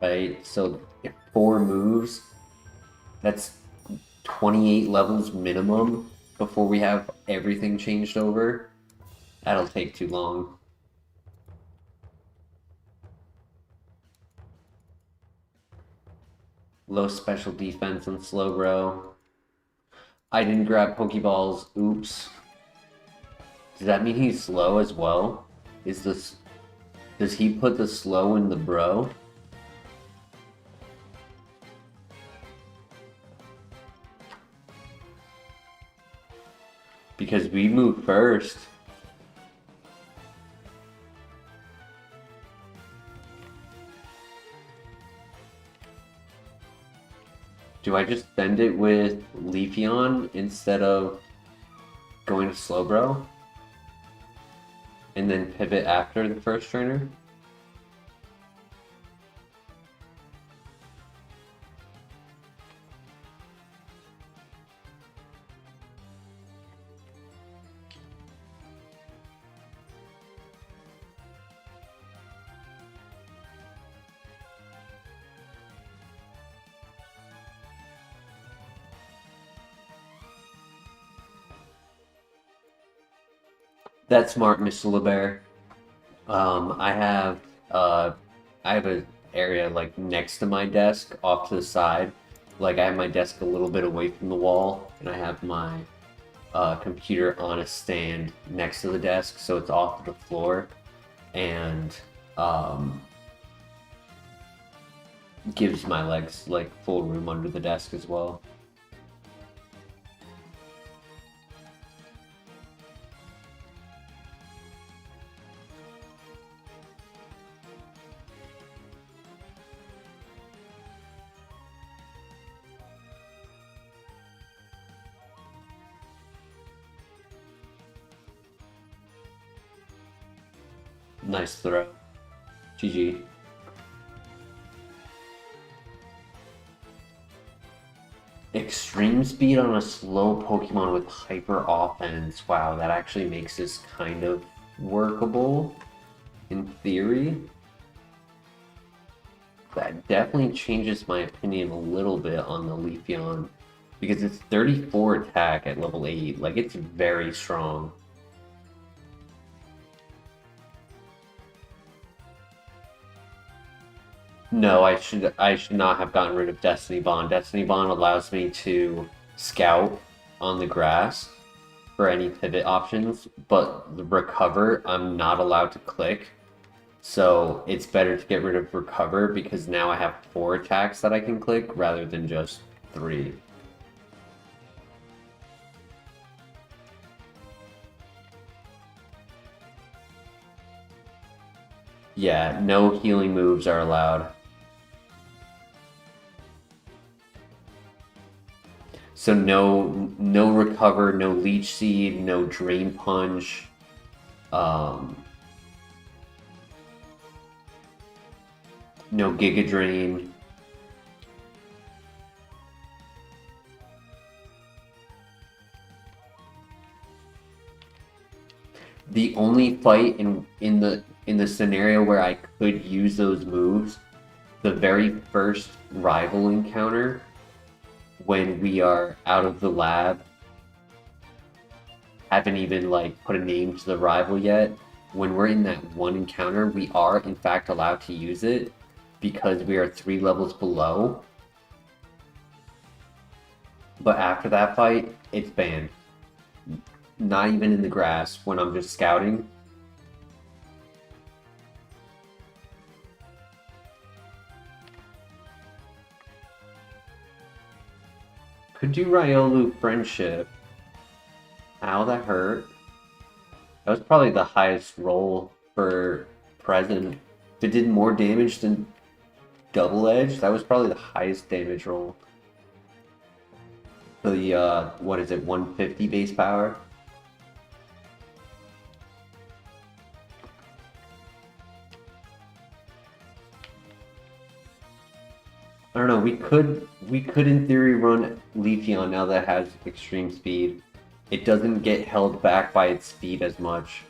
right? So if 4 moves, that's 28 levels minimum before we have everything changed over. That'll take too long. Low special defense and slow grow. I didn't grab Pokeballs. Oops. Does that mean he's slow as well? Does he put the slow in the bro? Because we move first. Do I just send it with Leafeon instead of going to Slowbro? And then pivot after the first trainer? That's smart, Mr. LeBaire. I have a area like next to my desk, off to the side. Like I have my desk a little bit away from the wall, and I have my computer on a stand next to the desk, so it's off the floor, and gives my legs like full room under the desk as well. Nice throw. GG. Extreme speed on a slow Pokemon with hyper offense. Wow, that actually makes this kind of workable in theory. That definitely changes my opinion a little bit on the Leafeon because it's 34 attack at level 8. Like, it's very strong. No, I should not have gotten rid of Destiny Bond. Destiny Bond allows me to scout on the grass for any pivot options, but the recover I'm not allowed to click. So it's better to get rid of recover because now I have 4 attacks that I can click rather than just 3. Yeah, no healing moves are allowed. So no recover, no leech seed, no drain punch. No Giga Drain. The only fight in the scenario where I could use those moves, the very first rival encounter, when we are out of the lab, haven't even like put a name to the rival yet. When we're in that one encounter, we are in fact allowed to use it because we are 3 levels below. But after that fight, it's banned. Not even in the grass when I'm just scouting. Could do Ryolu Friendship. Ow, that hurt. That was probably the highest roll for present. If it did more damage than Double Edge, that was probably the highest damage roll. The, what is it, 150 base power? I don't know, we could in theory run Leafeon now that it has extreme speed. It doesn't get held back by its speed as much.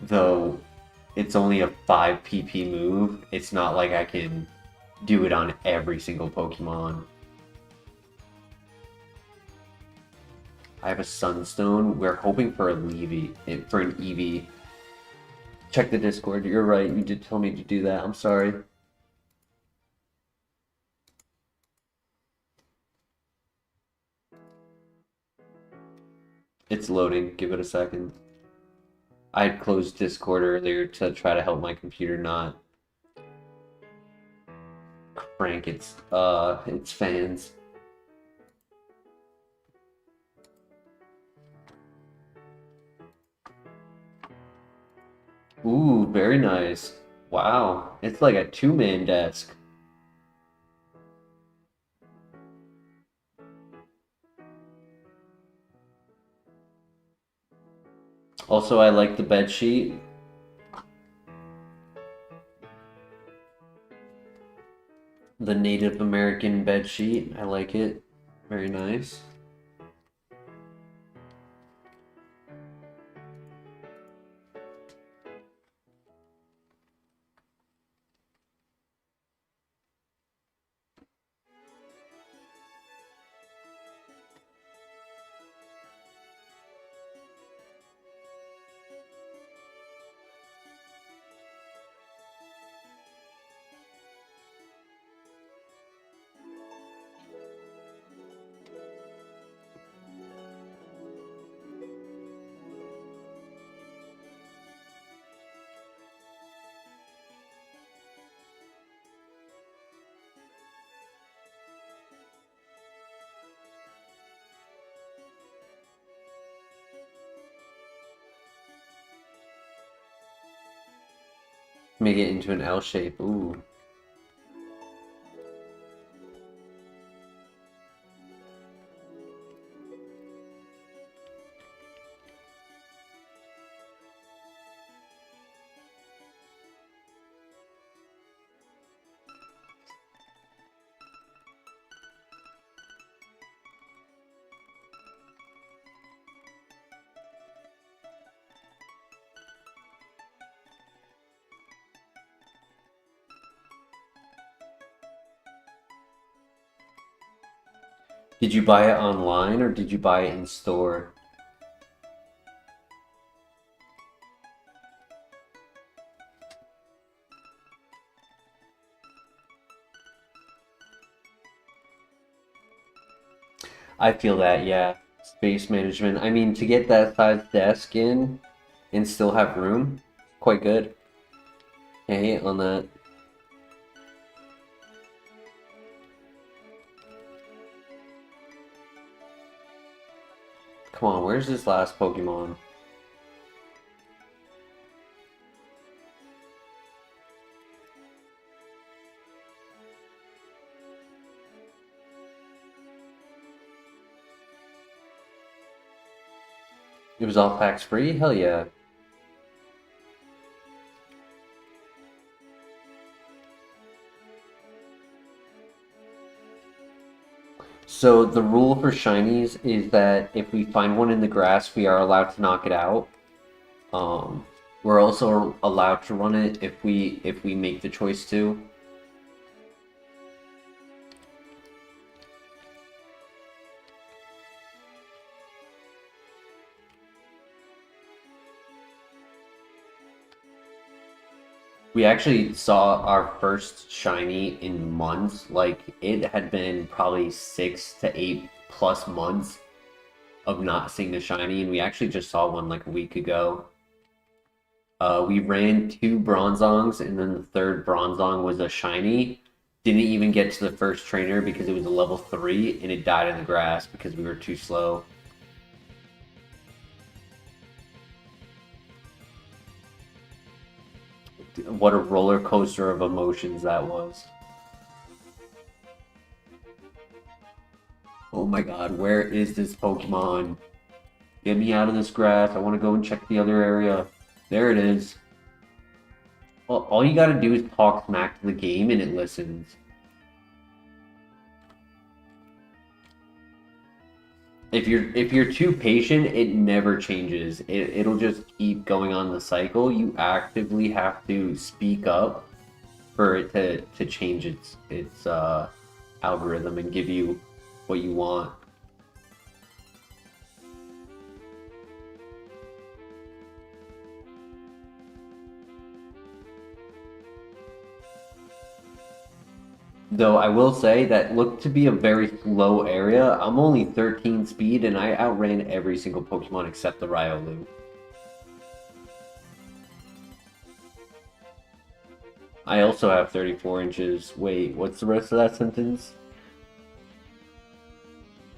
Though it's only a 5 PP move, it's not like I can do it on every single Pokemon. I have a Sunstone. We're hoping for a Eevee, for an Eevee. Check the Discord. You're right. You did tell me to do that. I'm sorry. It's loading. Give it a second. I had closed Discord earlier to try to help my computer not crank its fans. Ooh, very nice. Wow, it's like a 2-man desk. Also, I like the bed sheet. The Native American bed sheet. I like it. Very nice. Make it into an L shape. Ooh. Did you buy it online or did you buy it in store? I feel that, yeah. Space management. I mean, to get that size desk in and still have room, quite good. Can't hate on that. Come on, where's this last Pokemon? It was all packs free? Hell yeah. So the rule for shinies is that if we find one in the grass, we are allowed to knock it out. We're also allowed to run it if we make the choice to. We actually saw our first shiny in months. Like, it had been probably 6 to 8+ months of not seeing a shiny, and we actually just saw one like a week ago. We ran 2 bronzongs, and then the third bronzong was a shiny. Didn't even get to the first trainer because it was a level 3, and it died in the grass because we were too slow. What a roller coaster of emotions that was. Oh my god, where is this Pokemon? Get me out of this grass. I want to go and check the other area. There it is. All you gotta do is talk smack to the game and it listens. If you're too patient, it never changes. It'll just keep going on the cycle. You actively have to speak up for it to change its algorithm and give you what you want. Though I will say that looked to be a very slow area. I'm only 13 speed and I outran every single Pokemon except the Riolu. I also have 34 inches. Wait, what's the rest of that sentence?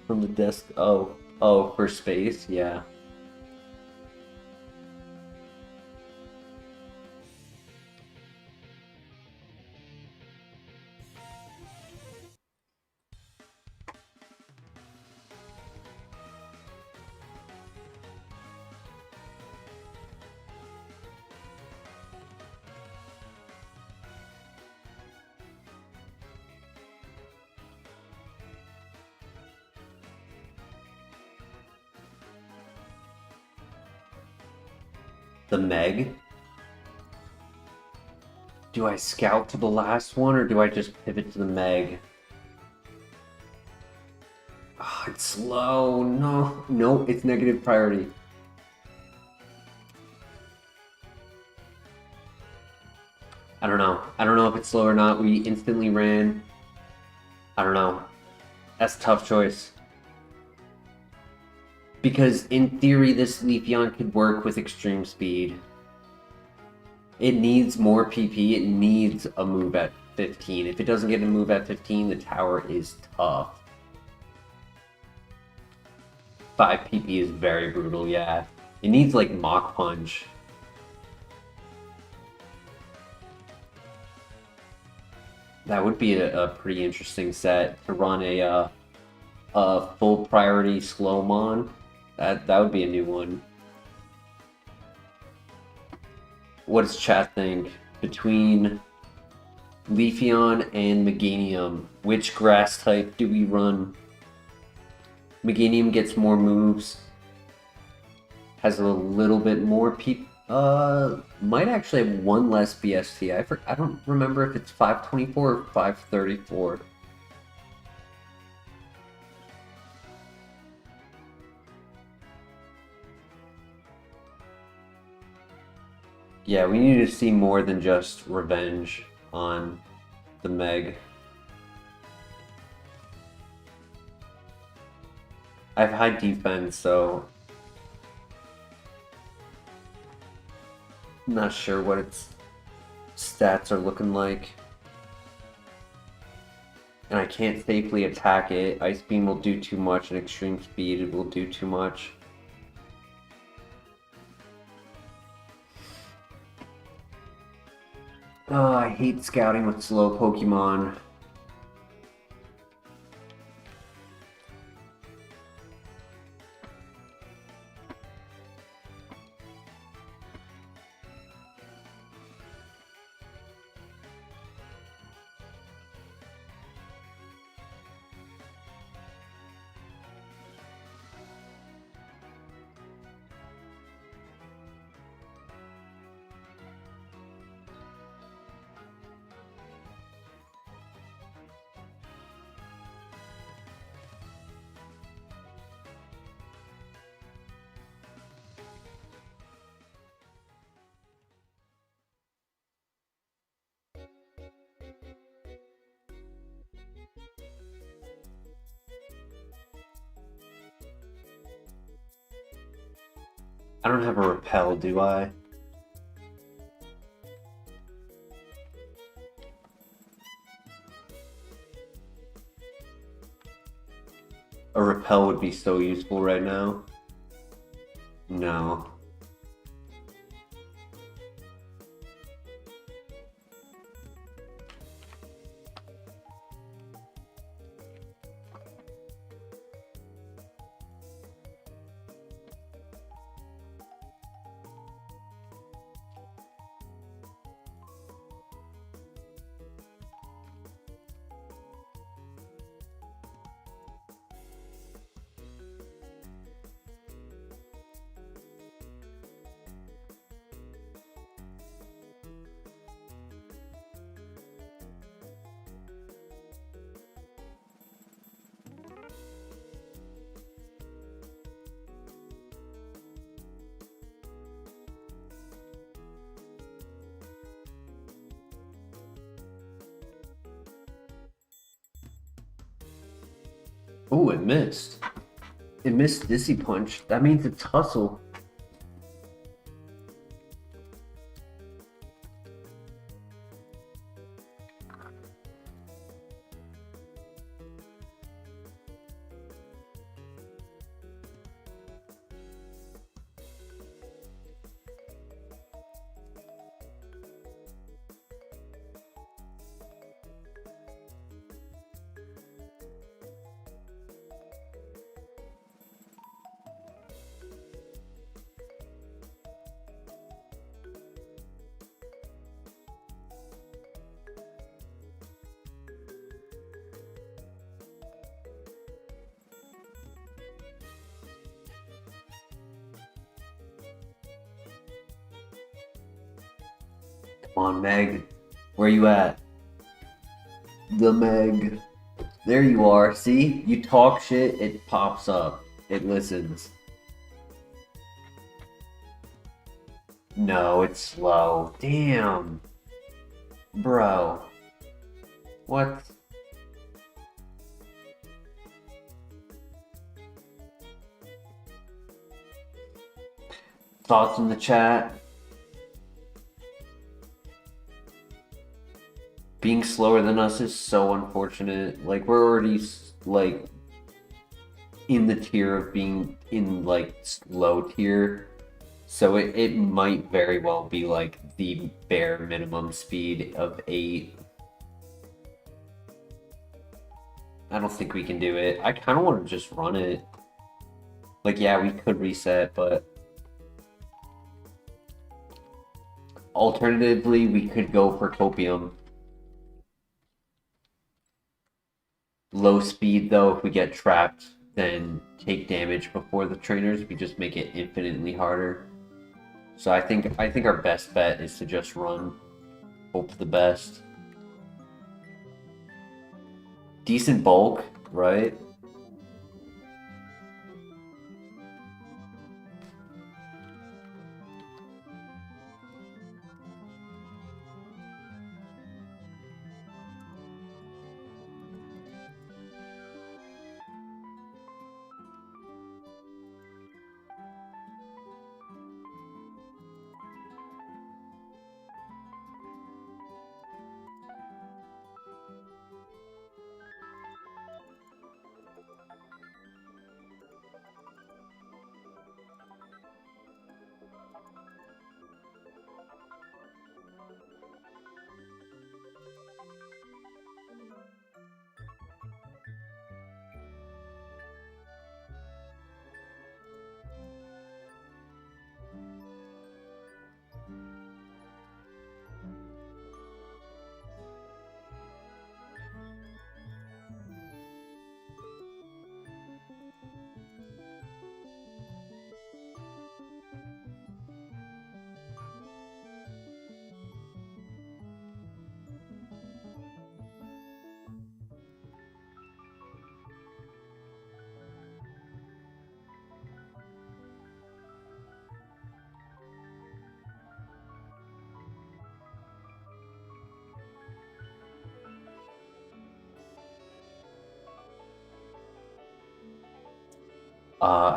From the desk. Oh, for space, yeah. The Meg. Do I scout to the last one or do I just pivot to the Meg? Oh, it's slow. No, it's negative priority. I don't know. I don't know if it's slow or not. We instantly ran. I don't know. That's a tough choice. Because in theory, this Leafeon could work with extreme speed. It needs more PP. It needs a move at 15. If it doesn't get a move at 15, the tower is tough. 5 PP is very brutal, yeah. It needs like Mach Punch. That would be a pretty interesting set to run a full priority Slowmon. That would be a new one. What does chat think? Between Leafeon and Meganium, which grass type do we run? Meganium gets more moves, has a little bit more PP. Might actually have one less BST. I don't remember if it's 524 or 534. Yeah, we need to see more than just revenge on the Meg. I have high defense, so I'm not sure what its stats are looking like. And I can't safely attack it. Ice Beam will do too much, and Extreme Speed will do too much. Oh, I hate scouting with slow Pokemon. I don't have a repel, do I? A repel would be so useful right now. No. Ooh, it missed. It missed Dizzy Punch. That means it's Hustle. Come on, Meg. Where you at? The Meg. There you are. See? You talk shit, it pops up. It listens. No, it's slow. Damn. Bro. What? Thoughts in the chat? Being slower than us is so unfortunate. Like, we're already, like, in the tier of being in, like, low tier. So it might very well be, like, the bare minimum speed of 8. I don't think we can do it. I kind of want to just run it. Like, yeah, we could reset, but... Alternatively, we could go for Copium. Low speed, though, if we get trapped, then take damage before the trainers. We just make it infinitely harder. So I think our best bet is to just run. Hope for the best. Decent bulk, right?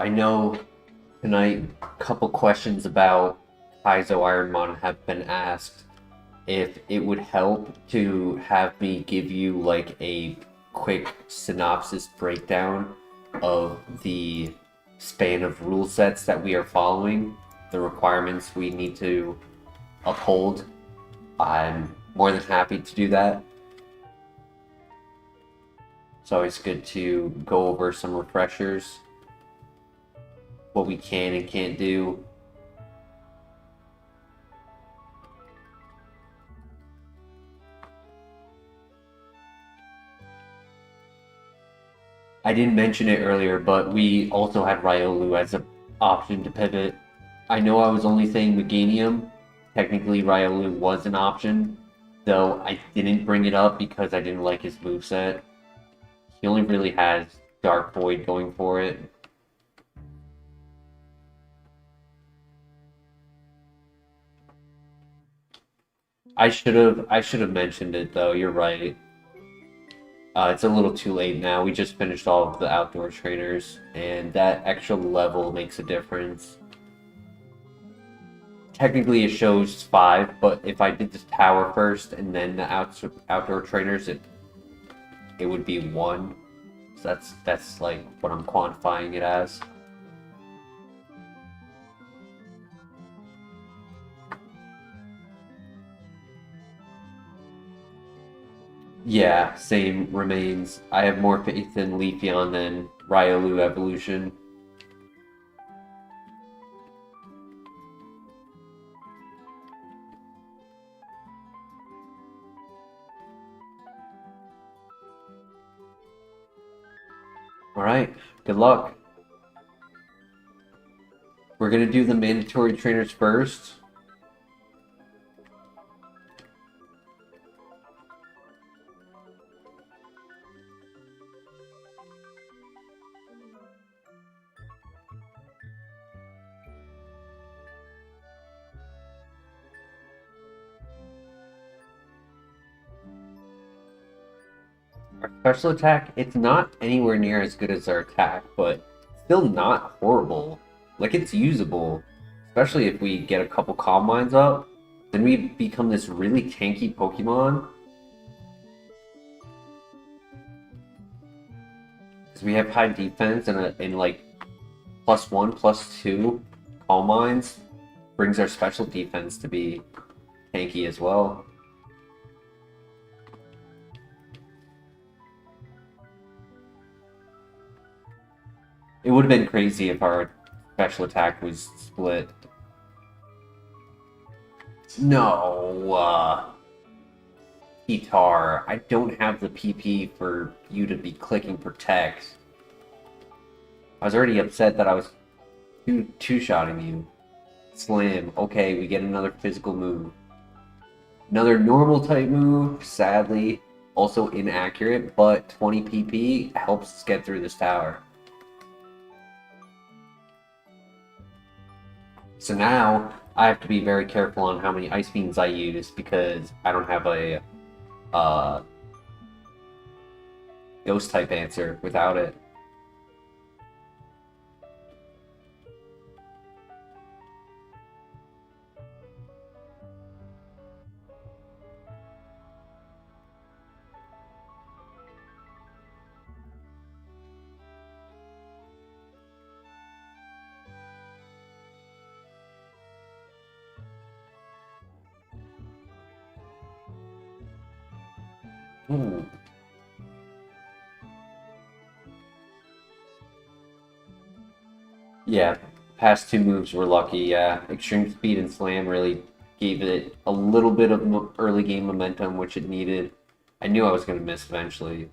I know Tonight, a couple questions about Kaizo Ironmon have been asked. If it would help to have me give you like a quick synopsis breakdown of the span of rule sets that we are following, the requirements we need to uphold, I'm more than happy to do that. It's always good to go over some refreshers, what we can and can't do. I didn't mention it earlier, but we also had Riolu as an option to pivot. I know I was only saying Meganium. Technically, Riolu was an option, though I didn't bring it up because I didn't like his moveset. He only really has Dark Void going for it. I should have mentioned it though. You're right. It's a little too late now. We just finished all of the outdoor trainers, and that extra level makes a difference. Technically, it shows 5, but if I did this tower first and then the outdoor trainers, it would be 1. So that's like what I'm quantifying it as. Yeah, same remains. I have more faith in Leafeon than Riolu evolution. Alright, good luck. We're gonna do the mandatory trainers first. Our special attack, it's not anywhere near as good as our attack, but still not horrible. Like, it's usable. Especially if we get a couple Calm Minds up. Then we become this really tanky Pokemon. Because we have high defense and like +1, +2 Calm Minds brings our special defense to be tanky as well. It would have been crazy if our special attack was split. No, Guitar, I don't have the PP for you to be clicking Protect. I was already upset that I was two-shotting you. Slam. Okay, we get another physical move. Another normal type move, sadly, also inaccurate, but 20 PP helps us get through this tower. So now I have to be very careful on how many Ice Beams I use because I don't have a Ghost type answer without it. Ooh. Yeah, past 2 moves were lucky. Yeah, Extreme Speed and Slam really gave it a little bit of early game momentum, which it needed. I knew I was going to miss eventually.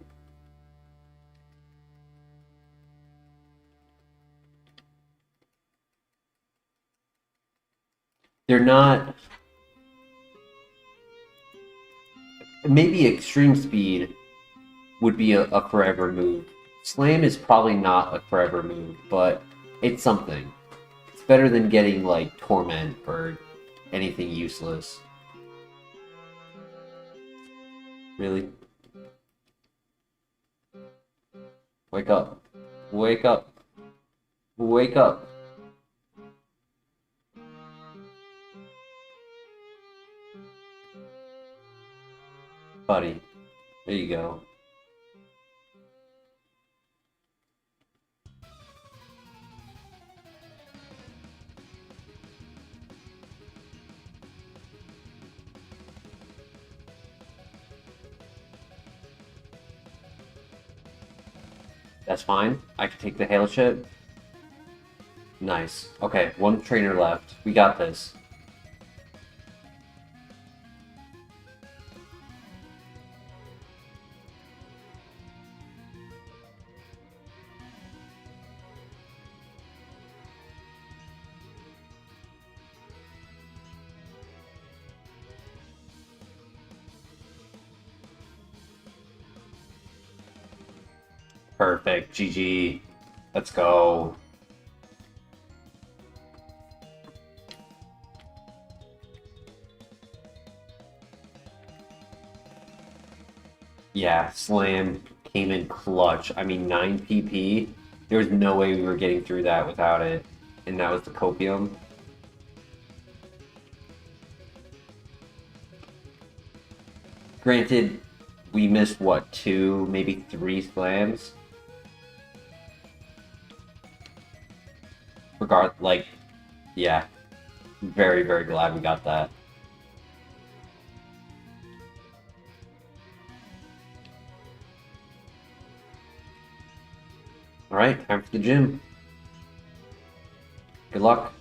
They're not. Maybe Extreme Speed would be a forever move. Slam is probably not a forever move, but it's something. It's better than getting like Torment or anything useless. Really? Wake up. Wake up. Wake up. Buddy, there you go. That's fine. I can take the hail chip. Nice. Okay, one trainer left. We got this. Perfect. GG. Let's go. Yeah, Slam came in clutch. I mean, 9 PP. There was no way we were getting through that without it. And that was the Copium. Granted, we missed, what, 2, maybe 3 slams? Yeah. Very, very glad we got that. Alright, time for the gym. Good luck.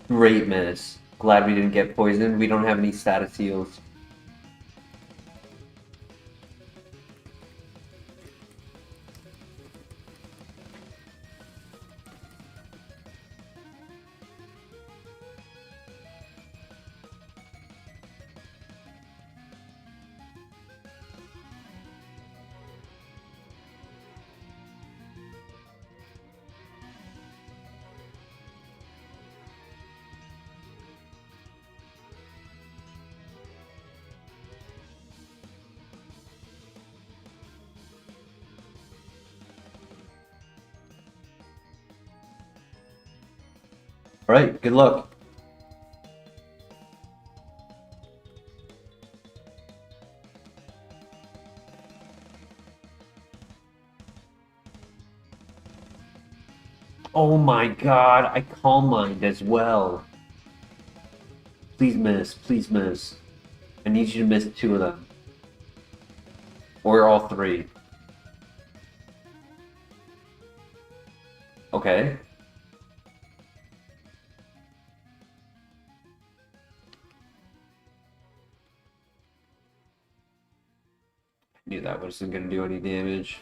Great miss. Glad we didn't get poisoned. We don't have any status heals. Alright, good luck. Oh my god, I calm mind as well. Please miss, please miss. I need you to miss 2 of them. Or all 3. Okay. Knew that wasn't going to do any damage.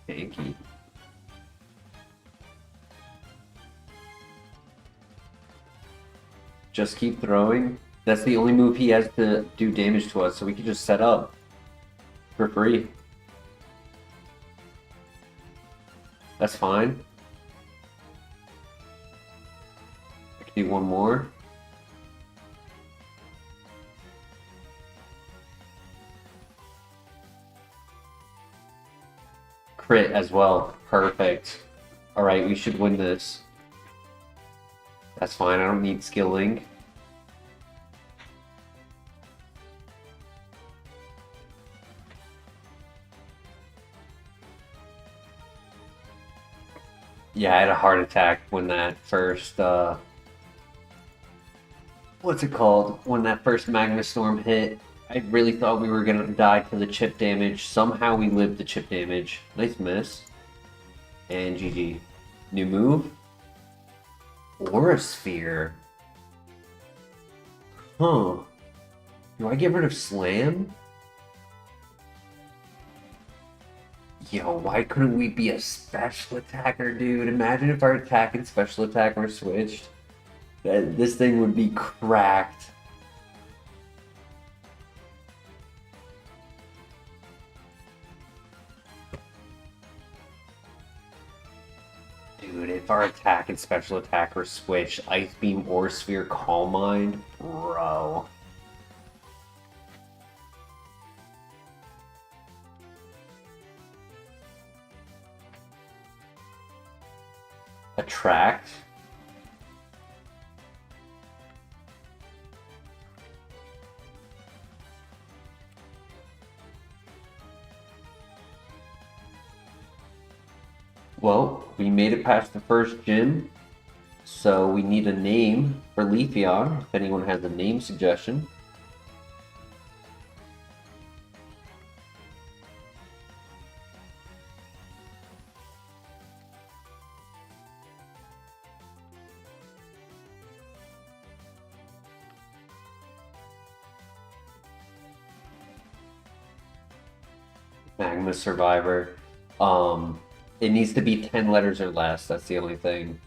Tanky. Just keep throwing. That's the only move he has to do damage to us, so we can just set up for free. That's fine. I can do one more. Crit as well. Perfect. Alright, we should win this. That's fine, I don't need skilling. Yeah, I had a heart attack when that first, what's it called? When that first Magma Storm hit. I really thought we were gonna die to the chip damage. Somehow we lived the chip damage. Nice miss. And GG. New move? Aura Sphere. Huh. Do I get rid of Slam? Yo, why couldn't we be a special attacker, dude? Imagine if our attack and special attack were switched. This thing would be cracked. if our attack and special attack were switched, Ice Beam or Sphere Calm Mind, bro. Attract. Well, we made it past the first gym, so we need a name for Leafeon, if anyone has a name suggestion. Magma Survivor. It needs to be 10 letters or less, that's the only thing.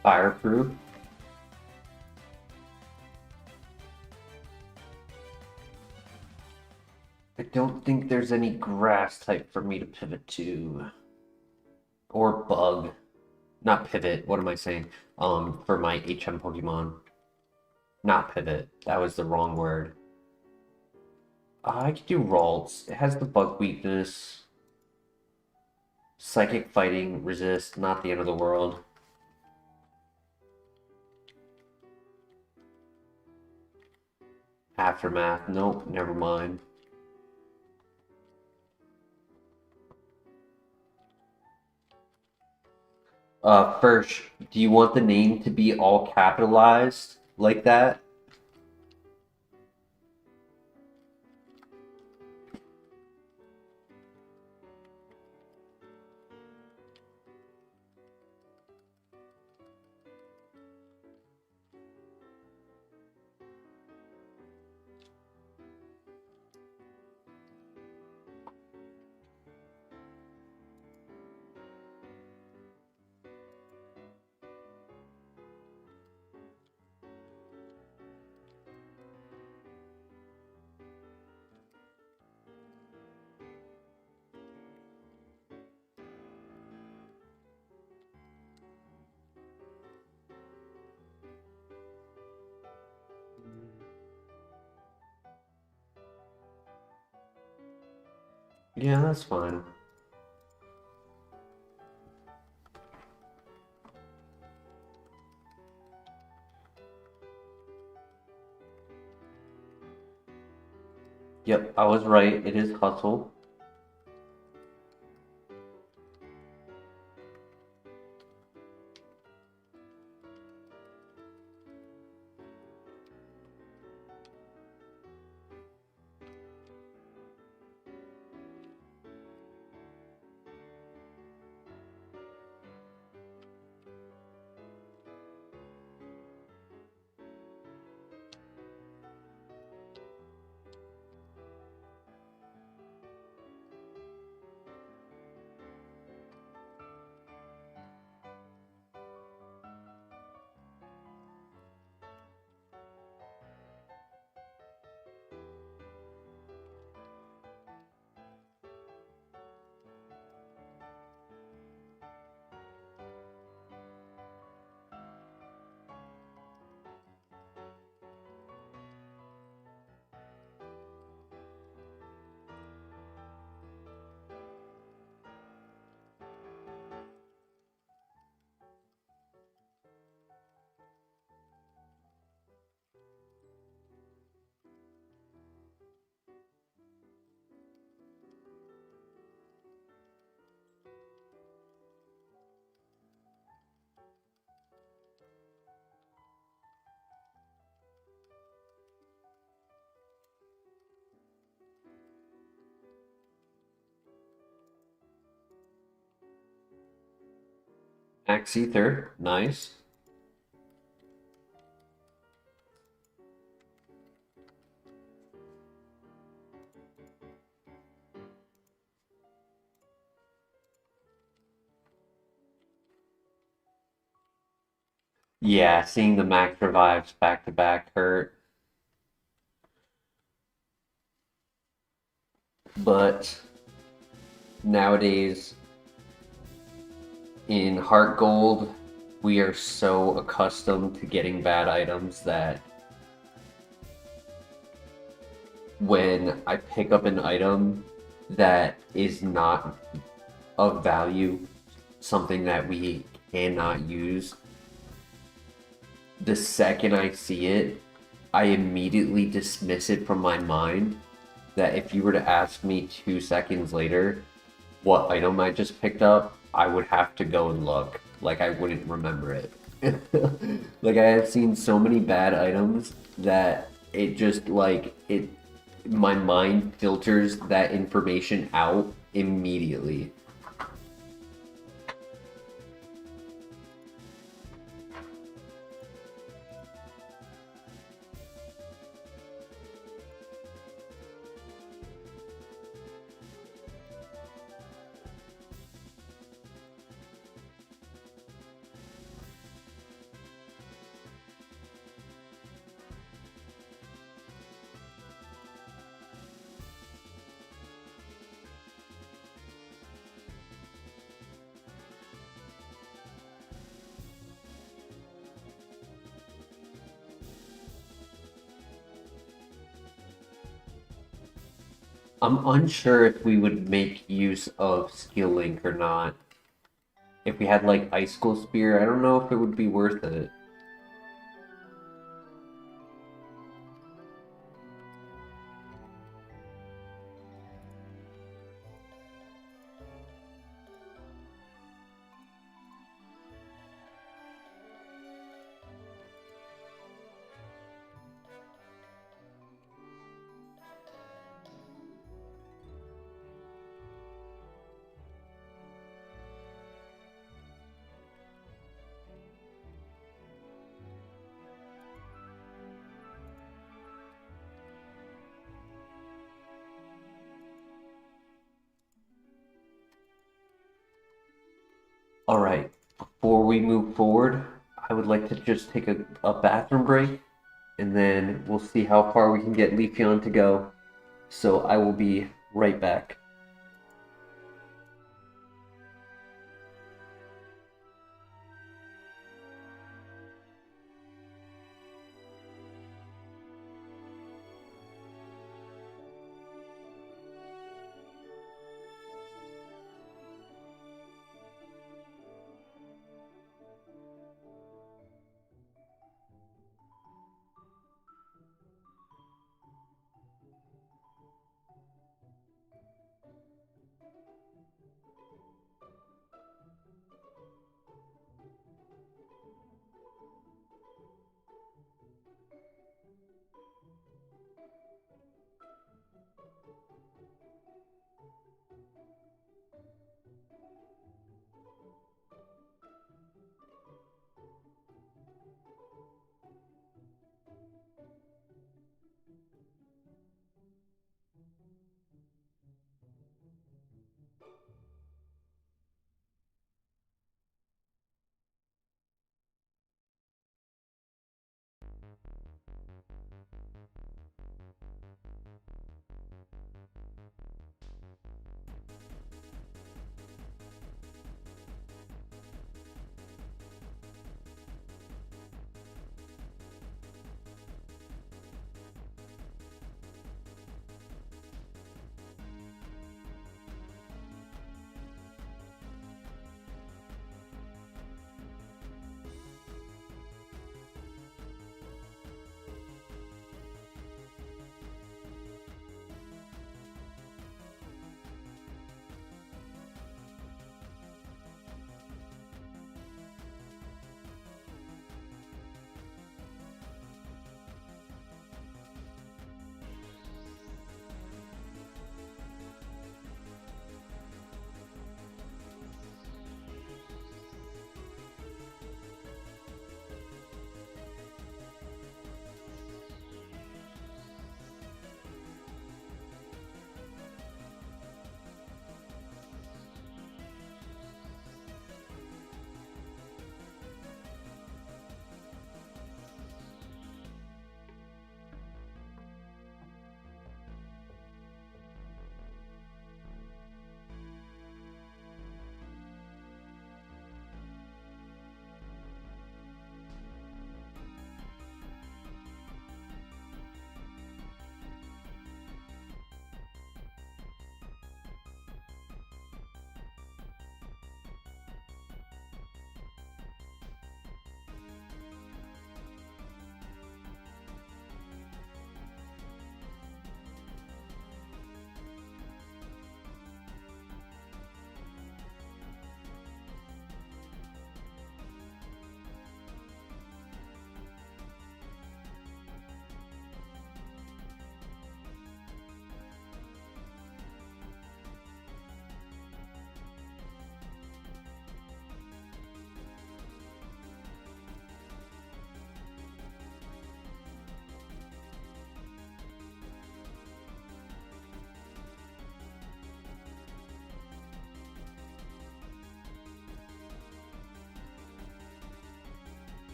Fireproof. I don't think there's any grass type for me to pivot to. Or bug. Not pivot, what am I saying? For my HM Pokemon. Not pivot, that was the wrong word. I could do Ralts. It has the bug weakness. Psychic fighting, resist, not the end of the world. Aftermath, nope, never mind. First, do you want the name to be all capitalized like that? Yeah, that's fine. Yep, I was right. It is hustle. Axe Ether, nice. Yeah, seeing the max revives back to back hurt. But nowadays in Heart Gold, we are so accustomed to getting bad items that when I pick up an item that is not of value, something that we cannot use, the second I see it, I immediately dismiss it from my mind. That if you were to ask me 2 seconds later what item I just picked up, I would have to go and look. Like I wouldn't remember it. Like I have seen so many bad items that it just like it my mind filters that information out immediately. I'm unsure if we would make use of Skill Link or not. If we had like Icicle Spear, I don't know if it would be worth it. All right, before we move forward, I would like to just take a bathroom break, and then we'll see how far we can get Leafeon to go. So I will be right back.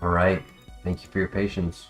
All right. Thank you for your patience.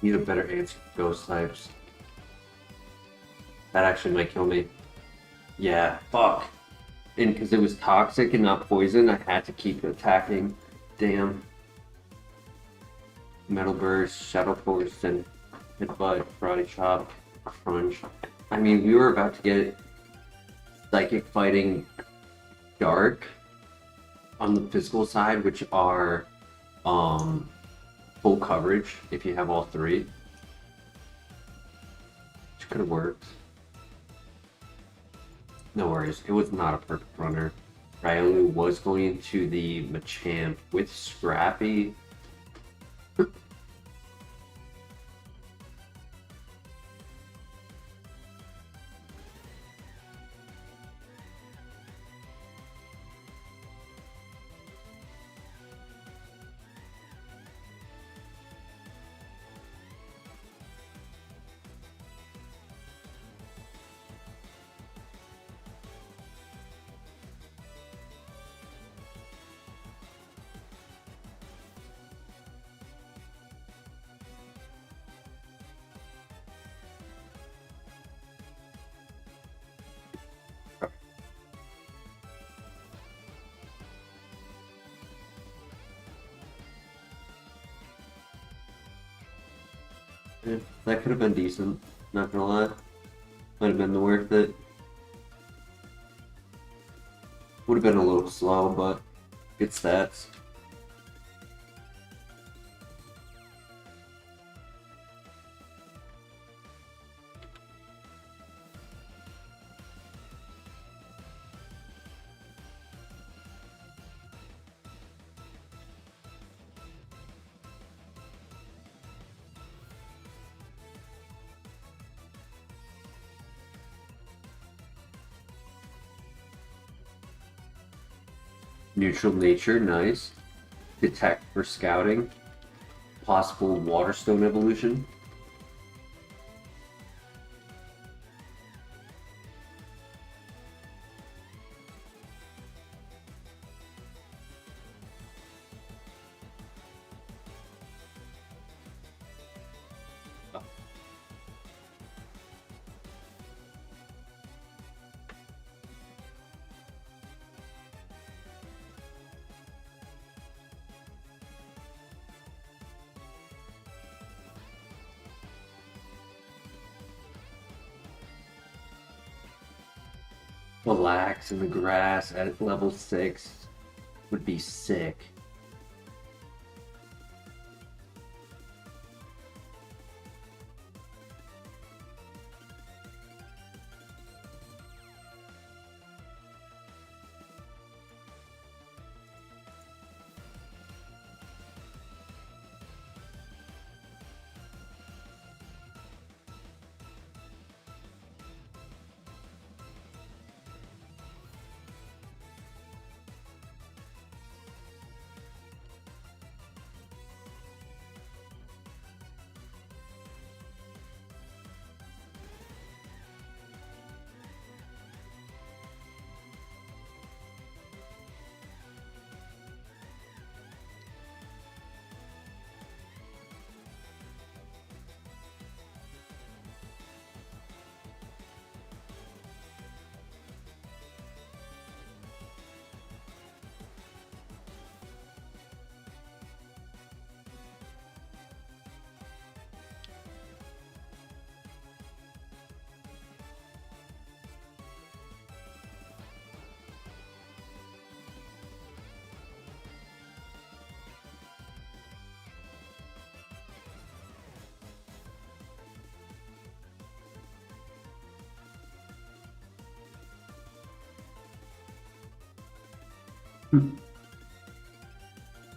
Need a better answer for ghost types. That actually might kill me. Yeah, fuck. And because it was toxic and not poison, I had to keep attacking. Damn. Metal Burst, Shadow Force, and Headbutt, Karate Chop, Crunch. I mean, we were about to get Psychic Fighting Dark on the physical side, which are full coverage if you have all three. Which could have worked. No worries, it was not a perfect runner. Ryalu was going into the Machamp with Scrappy. Yeah, that could have been decent, not gonna lie. Might have been worth it. Would have been a little slow, but good stats. Neutral nature, nice. Detect for scouting. Possible Waterstone evolution. Relax in the grass at level 6 would be sick.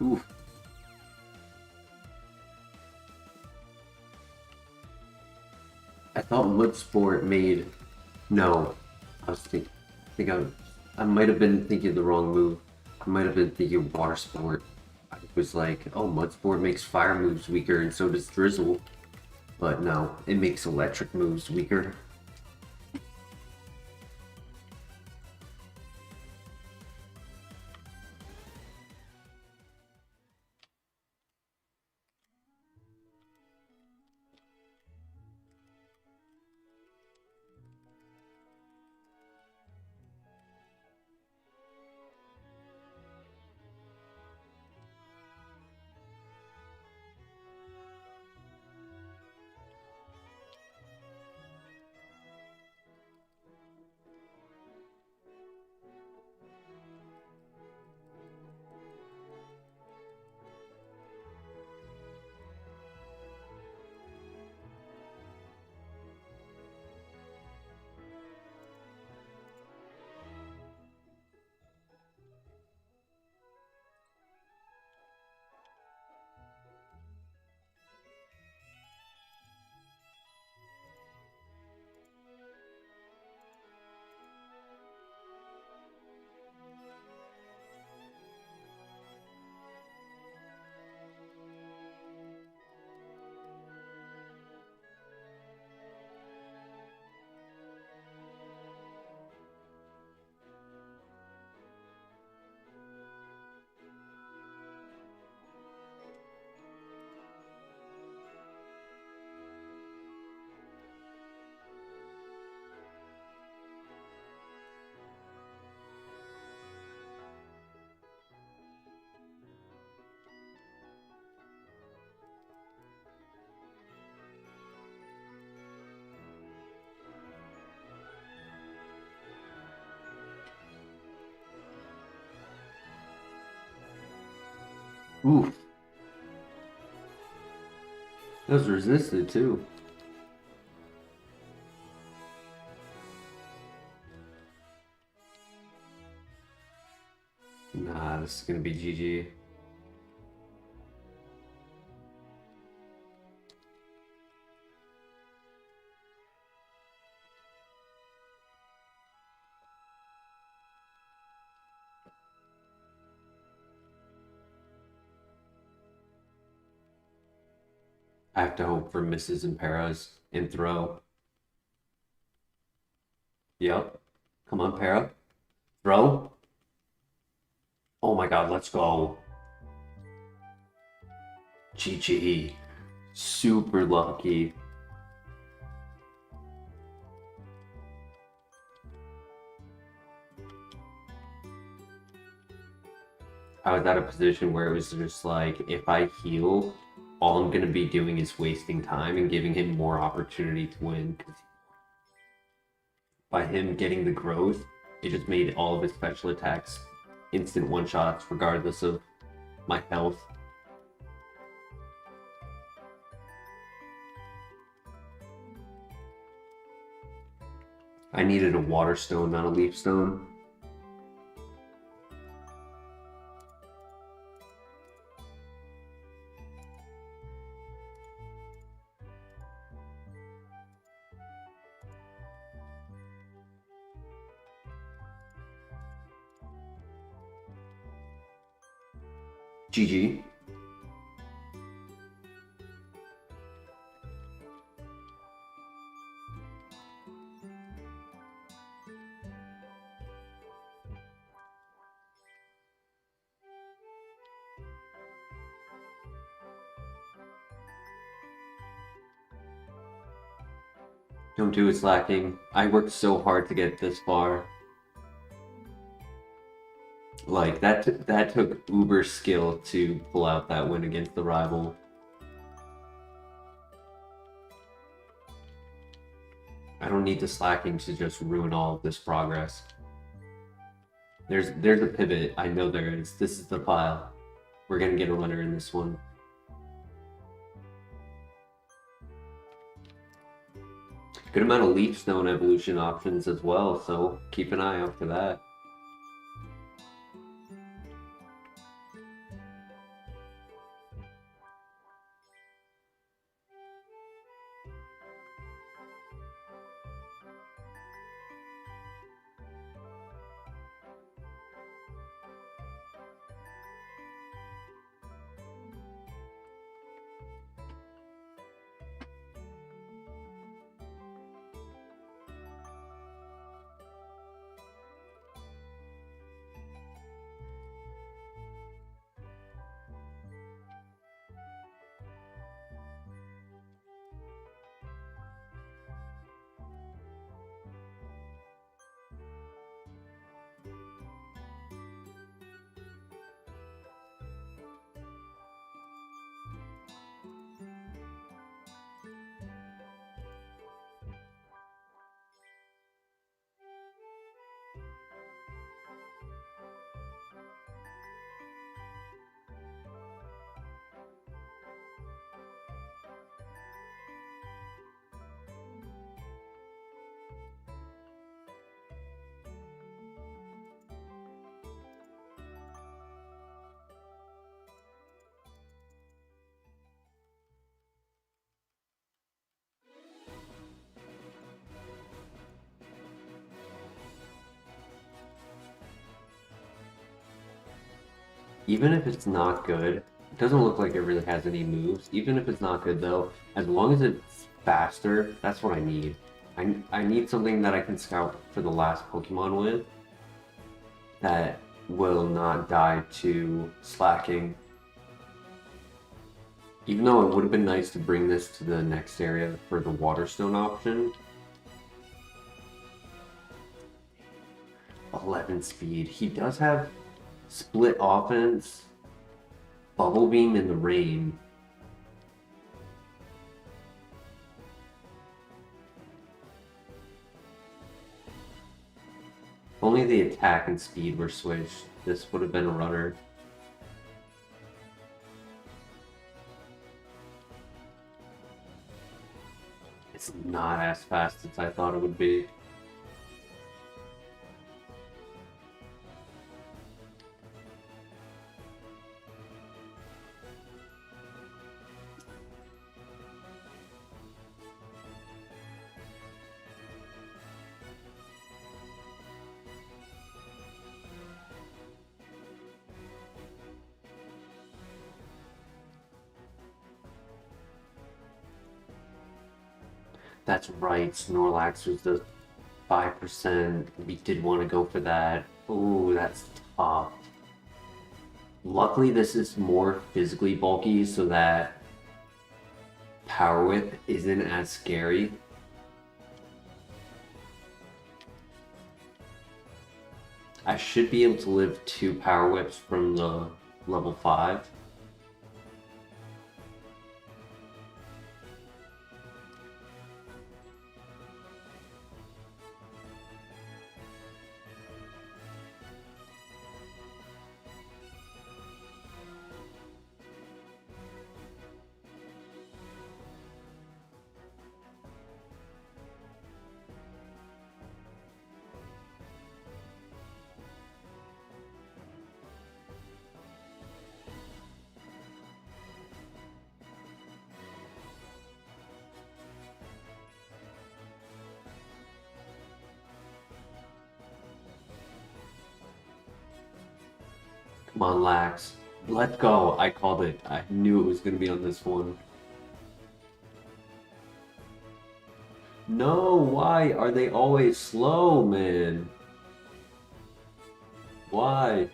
Oof. I thought Mudsport made. No, I was thinking. I might have been thinking the wrong move. I might have been thinking Water Sport. I was like, oh, Mudsport makes fire moves weaker, and so does Drizzle. But no, it makes electric moves weaker. Oof. That was resisted too. Nah, this is gonna be GG. I have to hope for misses and paras and throw. Yep. Come on, para. Throw. Oh my god, let's go. GG. Super lucky. I was at a position where it was just like, if I heal, all I'm gonna be doing is wasting time and giving him more opportunity to win. Because by him getting the growth, it just made all of his special attacks instant one-shots regardless of my health. I needed a water stone, not a leaf stone. GG. Don't do it slacking. I worked so hard to get this far. Like, that took uber skill to pull out that win against the rival. I don't need the slacking to just ruin all of this progress. There's a pivot. I know there is. This is the file. We're gonna get a runner in this one. Good amount of leaf stone evolution options as well, so keep an eye out for that. Even if it's not good, it doesn't look like it really has any moves. Even if it's not good though, as long as it's faster, that's what I need. I need something that I can scout for the last Pokemon with that will not die to slacking. Even though it would have been nice to bring this to the next area for the Waterstone option. 11 speed. He does have split offense, Bubble Beam in the rain. If only the attack and speed were switched, this would have been a runner. It's not as fast as I thought it would be. That's right, Snorlax was the 5%. We did want to go for that. Ooh, that's tough. Luckily, this is more physically bulky, so that Power Whip isn't as scary. I should be able to live 2 Power Whips from the level 5. Come on, Lax. Let's go. I called it. I knew it was going to be on this one. No, why are they always slow, man? Why?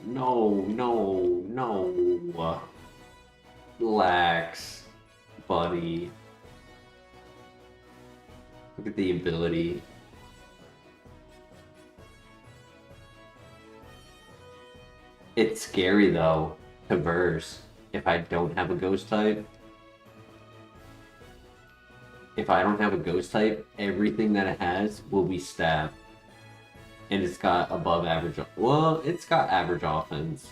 No, no. Relax, buddy. Look at the ability. It's scary though to verse if I don't have a ghost type. If I don't have a ghost type, everything that it has will be stab. And it's got above average. Well, it's got average offense.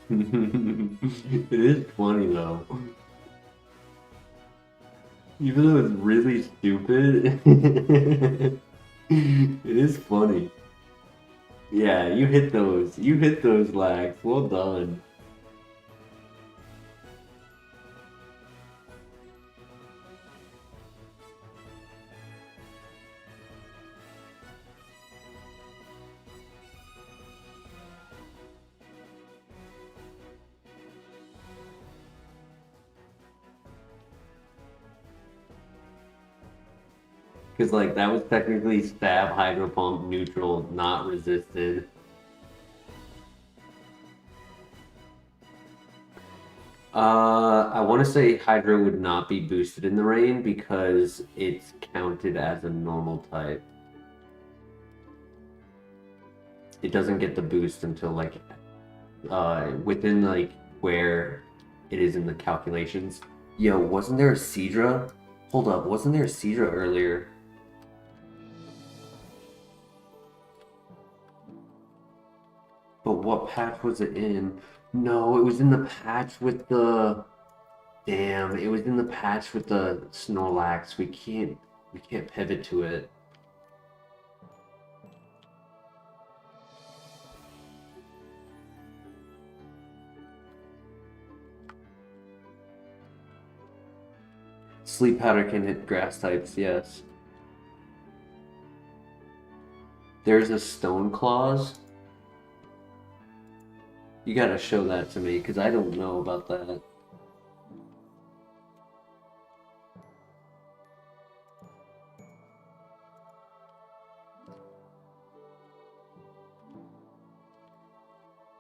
It is funny though. Even though it's really stupid, it is funny. Yeah, you hit those. You hit those lags. Well done. Because, like, that was technically stab, hydro pump, neutral, not resisted. I want to say hydro would not be boosted in the rain because it's counted as a normal type. It doesn't get the boost until, like, within, like, where it is in the calculations. Yo, wasn't there a Seadra Hold up, wasn't there a seizure earlier? But what patch was it in? No, it was in the patch with the... Damn, it was in the patch with the Snorlax. We can't pivot to it. Sleep powder can hit grass types, yes. There's a stone clause. You gotta show that to me, because I don't know about that.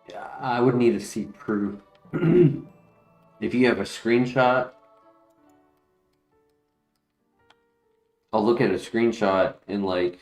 Yeah, I would need to see proof. If you have a screenshot, I'll look at a screenshot and like...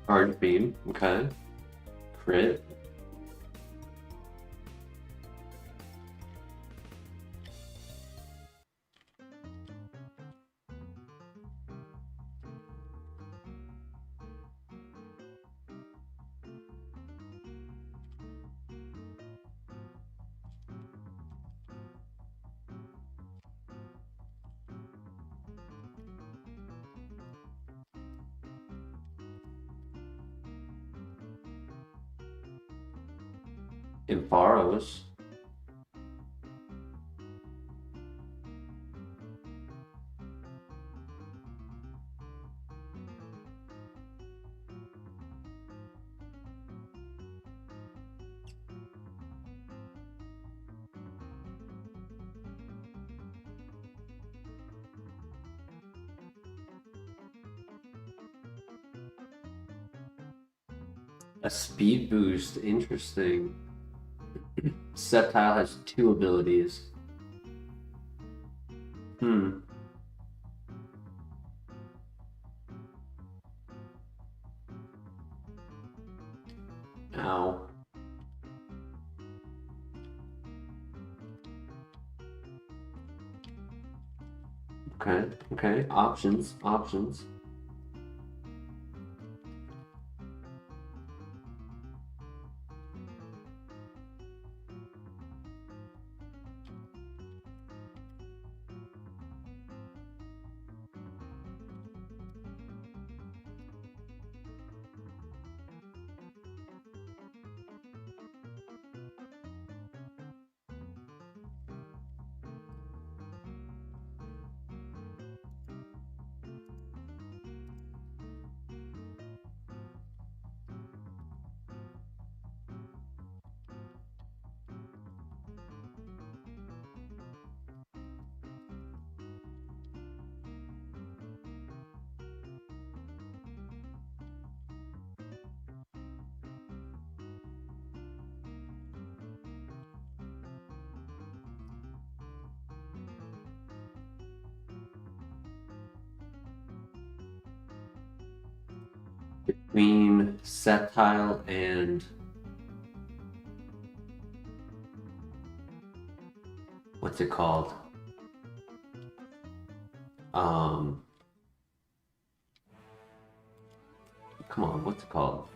Charge beam, okay. Crit. Ampharos. A speed boost, interesting. Sceptile has 2 abilities. Ow. Okay. Options. Between Sceptile and... what's it called? Come on, what's it called?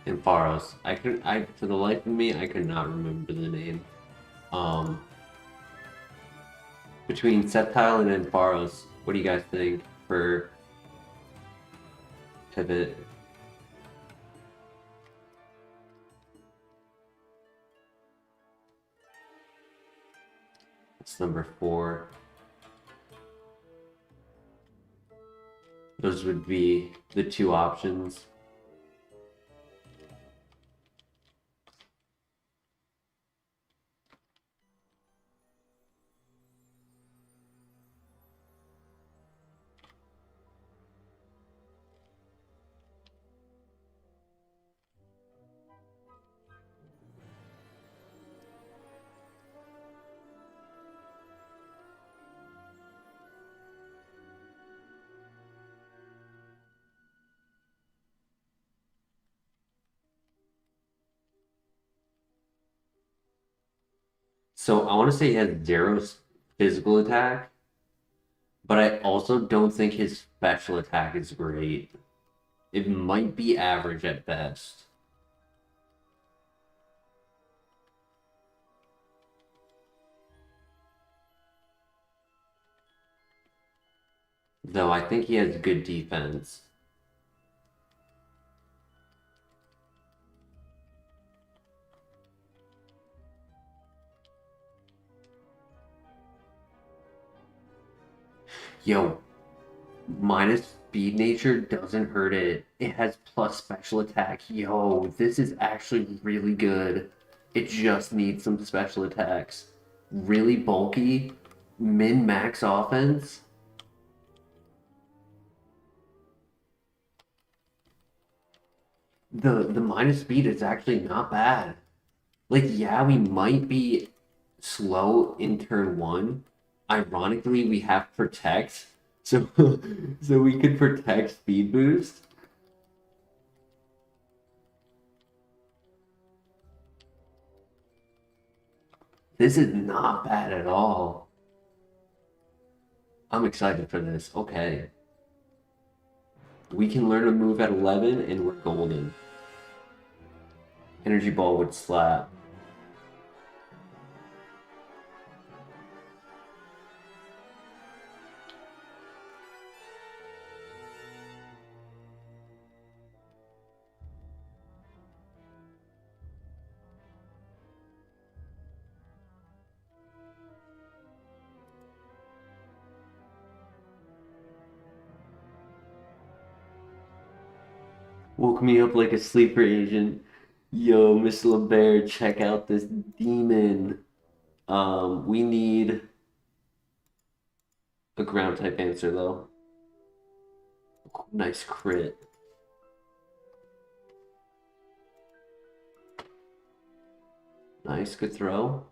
Ampharos. For the life of me, I could not remember the name. Between Sceptile and Ampharos, what do you guys think for pivot? It's number 4. Those would be the 2 options. So I want to say he has 0 physical attack, but I also don't think his special attack is great. It might be average at best. Though I think he has good defense. Yo, minus speed nature doesn't hurt it. It has plus special attack. Yo, this is actually really good. It just needs some special attacks. Really bulky, min-max offense. The minus speed is actually not bad. Like, yeah, we might be slow in turn 1. Ironically, we have protect, so so we could protect speed boost. This is not bad at all. I'm excited for this. Okay. We can learn a move at 11 and we're golden. Energy Ball would slap. Woke me up like a sleeper agent. Yo, Miss LeBear, check out this demon. We need a ground type answer though. Nice crit. Nice, good throw.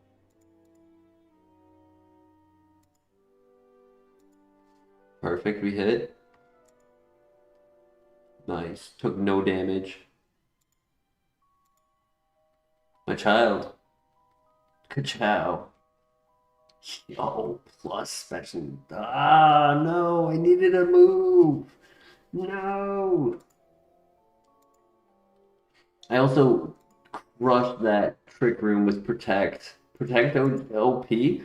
Perfect, we hit. Nice, took no damage. My child. Ka-chow. Yo, plus special. Ah, no, I needed a move. No. I also crushed that trick room with protect. Protect LP?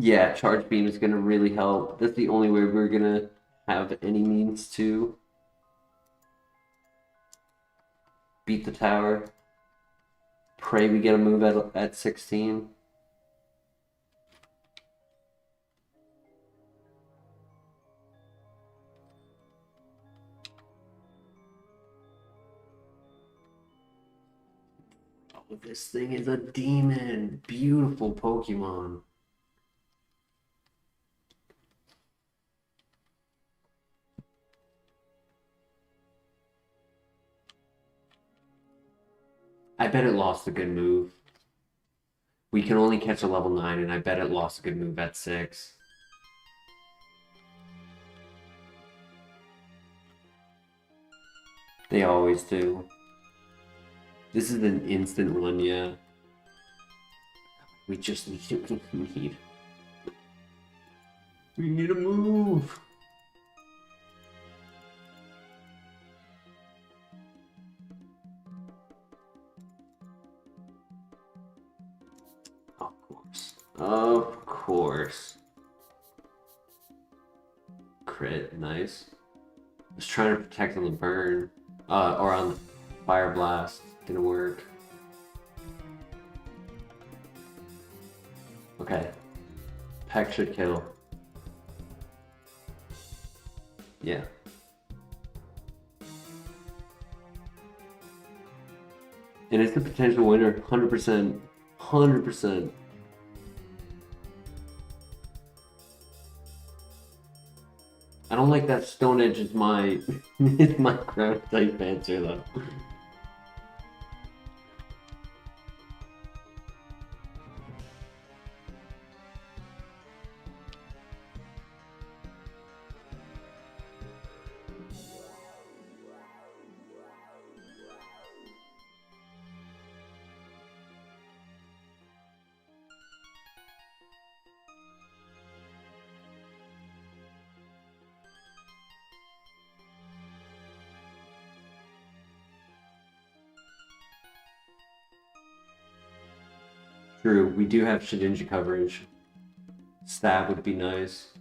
Yeah, charge beam is gonna really help. That's the only way we're gonna have any means to beat the tower. Pray we get a move at 16. Oh, this thing is a demon. Beautiful Pokemon. I bet it lost a good move. We can only catch a level 9, and I bet it lost a good move at 6. They always do. This is an instant one, yeah. We just need we need a move. Of course. Crit, nice. I was trying to protect on the burn. Or on the fire blast. Didn't work. Okay. Peck should kill. Yeah. And it's the potential winner, 100%. 100%. I don't like that Stone Edge is my is my ground type answer though. True, we do have Shedinja coverage. Stab would be nice.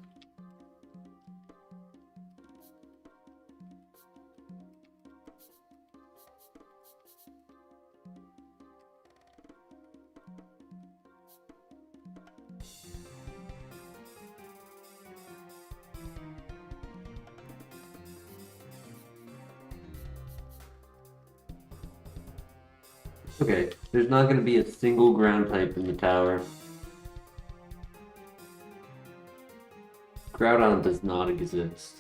Okay, there's not going to be a single ground type in the tower. Groudon does not exist.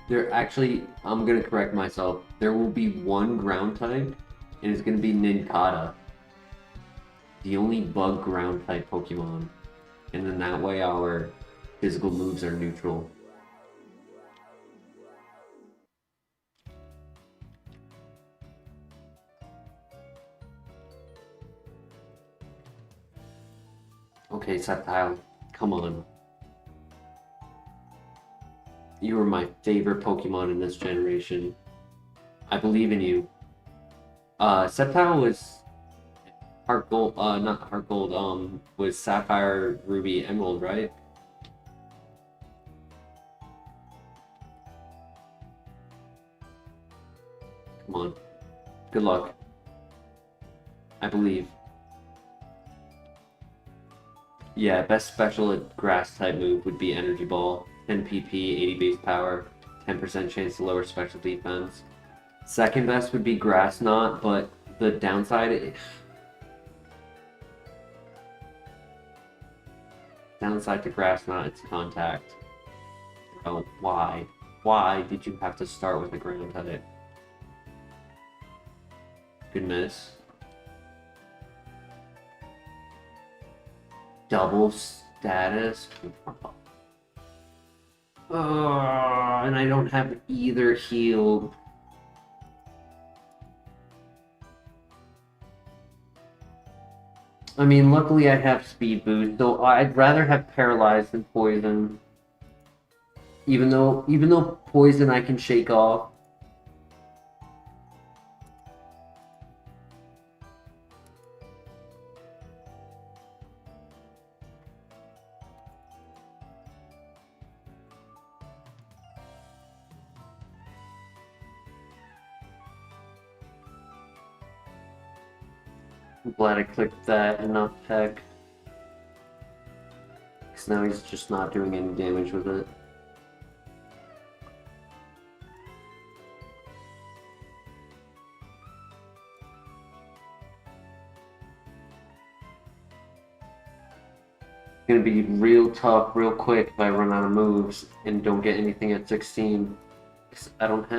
There actually, I'm going to correct myself. There will be one ground type, and it's going to be Nincada. The only bug ground type Pokemon. And then that way our physical moves are neutral. Okay, Sceptile, come on. You are my favorite Pokemon in this generation. I believe in you. Sceptile was HeartGold, not HeartGold, was Sapphire, Ruby, Emerald, right? Come on. Good luck. I believe. Yeah, best special grass type move would be Energy Ball. 10 PP, 80 base power, 10% chance to lower special defense. Second best would be Grass Knot, but the downside... Downside to Grass Knot, it's contact. Oh, why? Why did you have to start with a ground type? Good miss. Double status. And I don't have either heal. I mean, luckily I have speed boost, so I'd rather have paralyzed than poison. Even though poison I can shake off. I'm glad I clicked that and not Peck. Because now he's just not doing any damage with it. It's gonna be real tough, real quick if I run out of moves and don't get anything at 16. Because I don't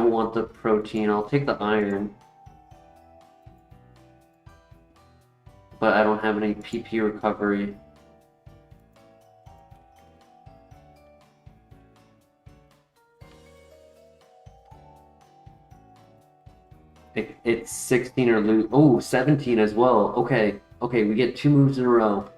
want the protein. I'll take the iron. But I don't have any PP recovery. It's 16 or lose. Oh, 17 as well. Okay, we get 2 moves in a row.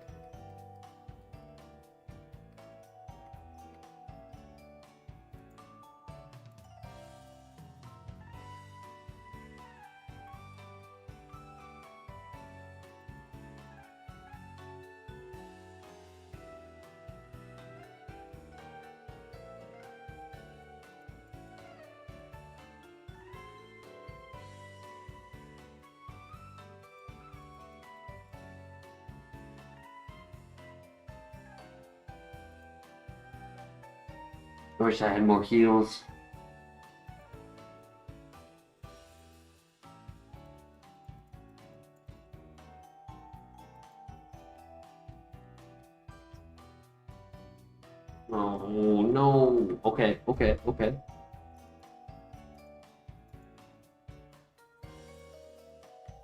I wish I had more heals. Oh no. Okay, okay, okay.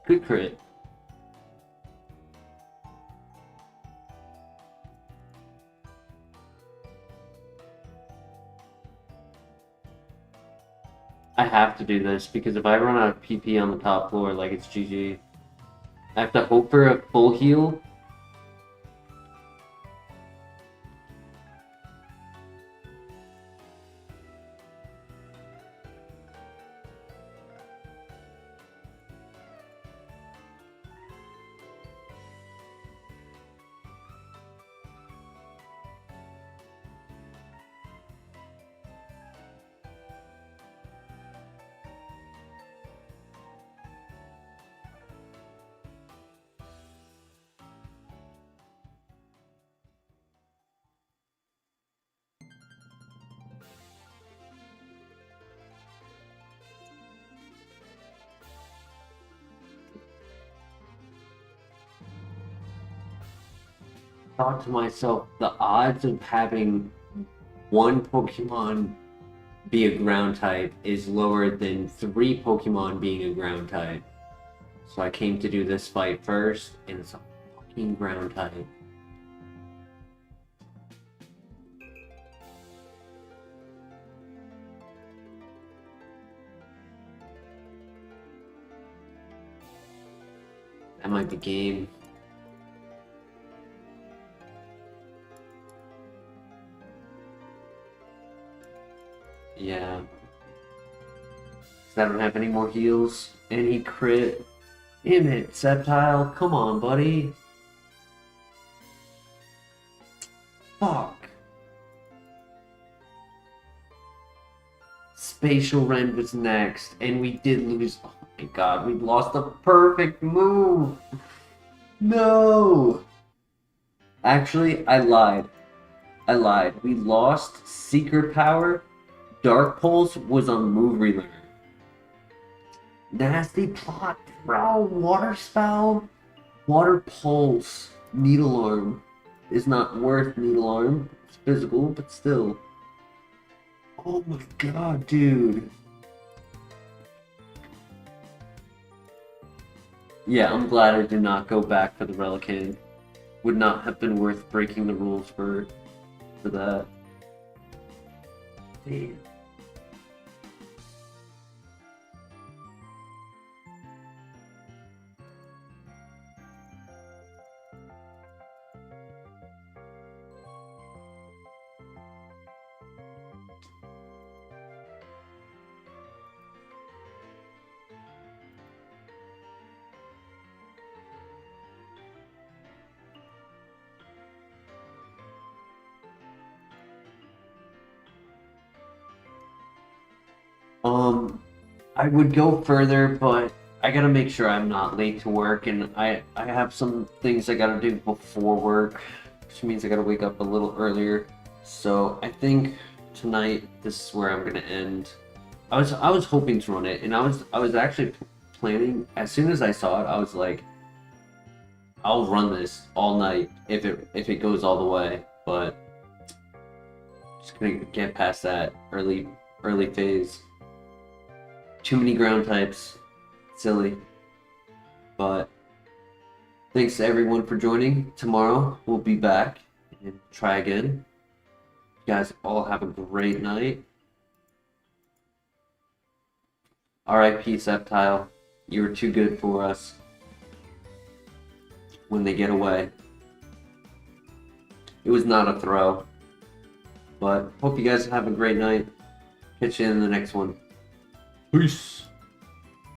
Good crit. I have to do this because if I run out of PP on the top floor, like it's GG. I have to hope for a full heal. Thought to myself, the odds of having one Pokemon be a ground type is lower than 3 Pokemon being a ground type. So I came to do this fight first, and it's a fucking ground type. That might be game. Yeah. I don't have any more heals. Any crit. Damn it, Sceptile. Come on, buddy. Fuck. Spatial Rend was next, and we did lose. Oh my god, we lost a perfect move. No. Actually, I lied. We lost Secret Power. Dark Pulse was on move relearn. Nasty plot, bro. Water Spell, Water Pulse, Needle Arm is not worth Needle Arm. It's physical, but still. Oh my god, dude. Yeah, I'm glad I did not go back for the Relicanth. Would not have been worth breaking the rules for that. Damn. I would go further, but I gotta make sure I'm not late to work, and I have some things I gotta do before work, which means I gotta wake up a little earlier. So I think tonight this is where I'm gonna end. I was hoping to run it, and I was actually planning. As soon as I saw it, I was like, I'll run this all night if it goes all the way. But just gonna get past that early phase. Too many ground types. Silly. But thanks to everyone for joining. Tomorrow we'll be back and try again. You guys all have a great night. R.I.P. Sceptile. You were too good for us when they get away. It was not a throw. But hope you guys have a great night. Catch you in the next one. Peace.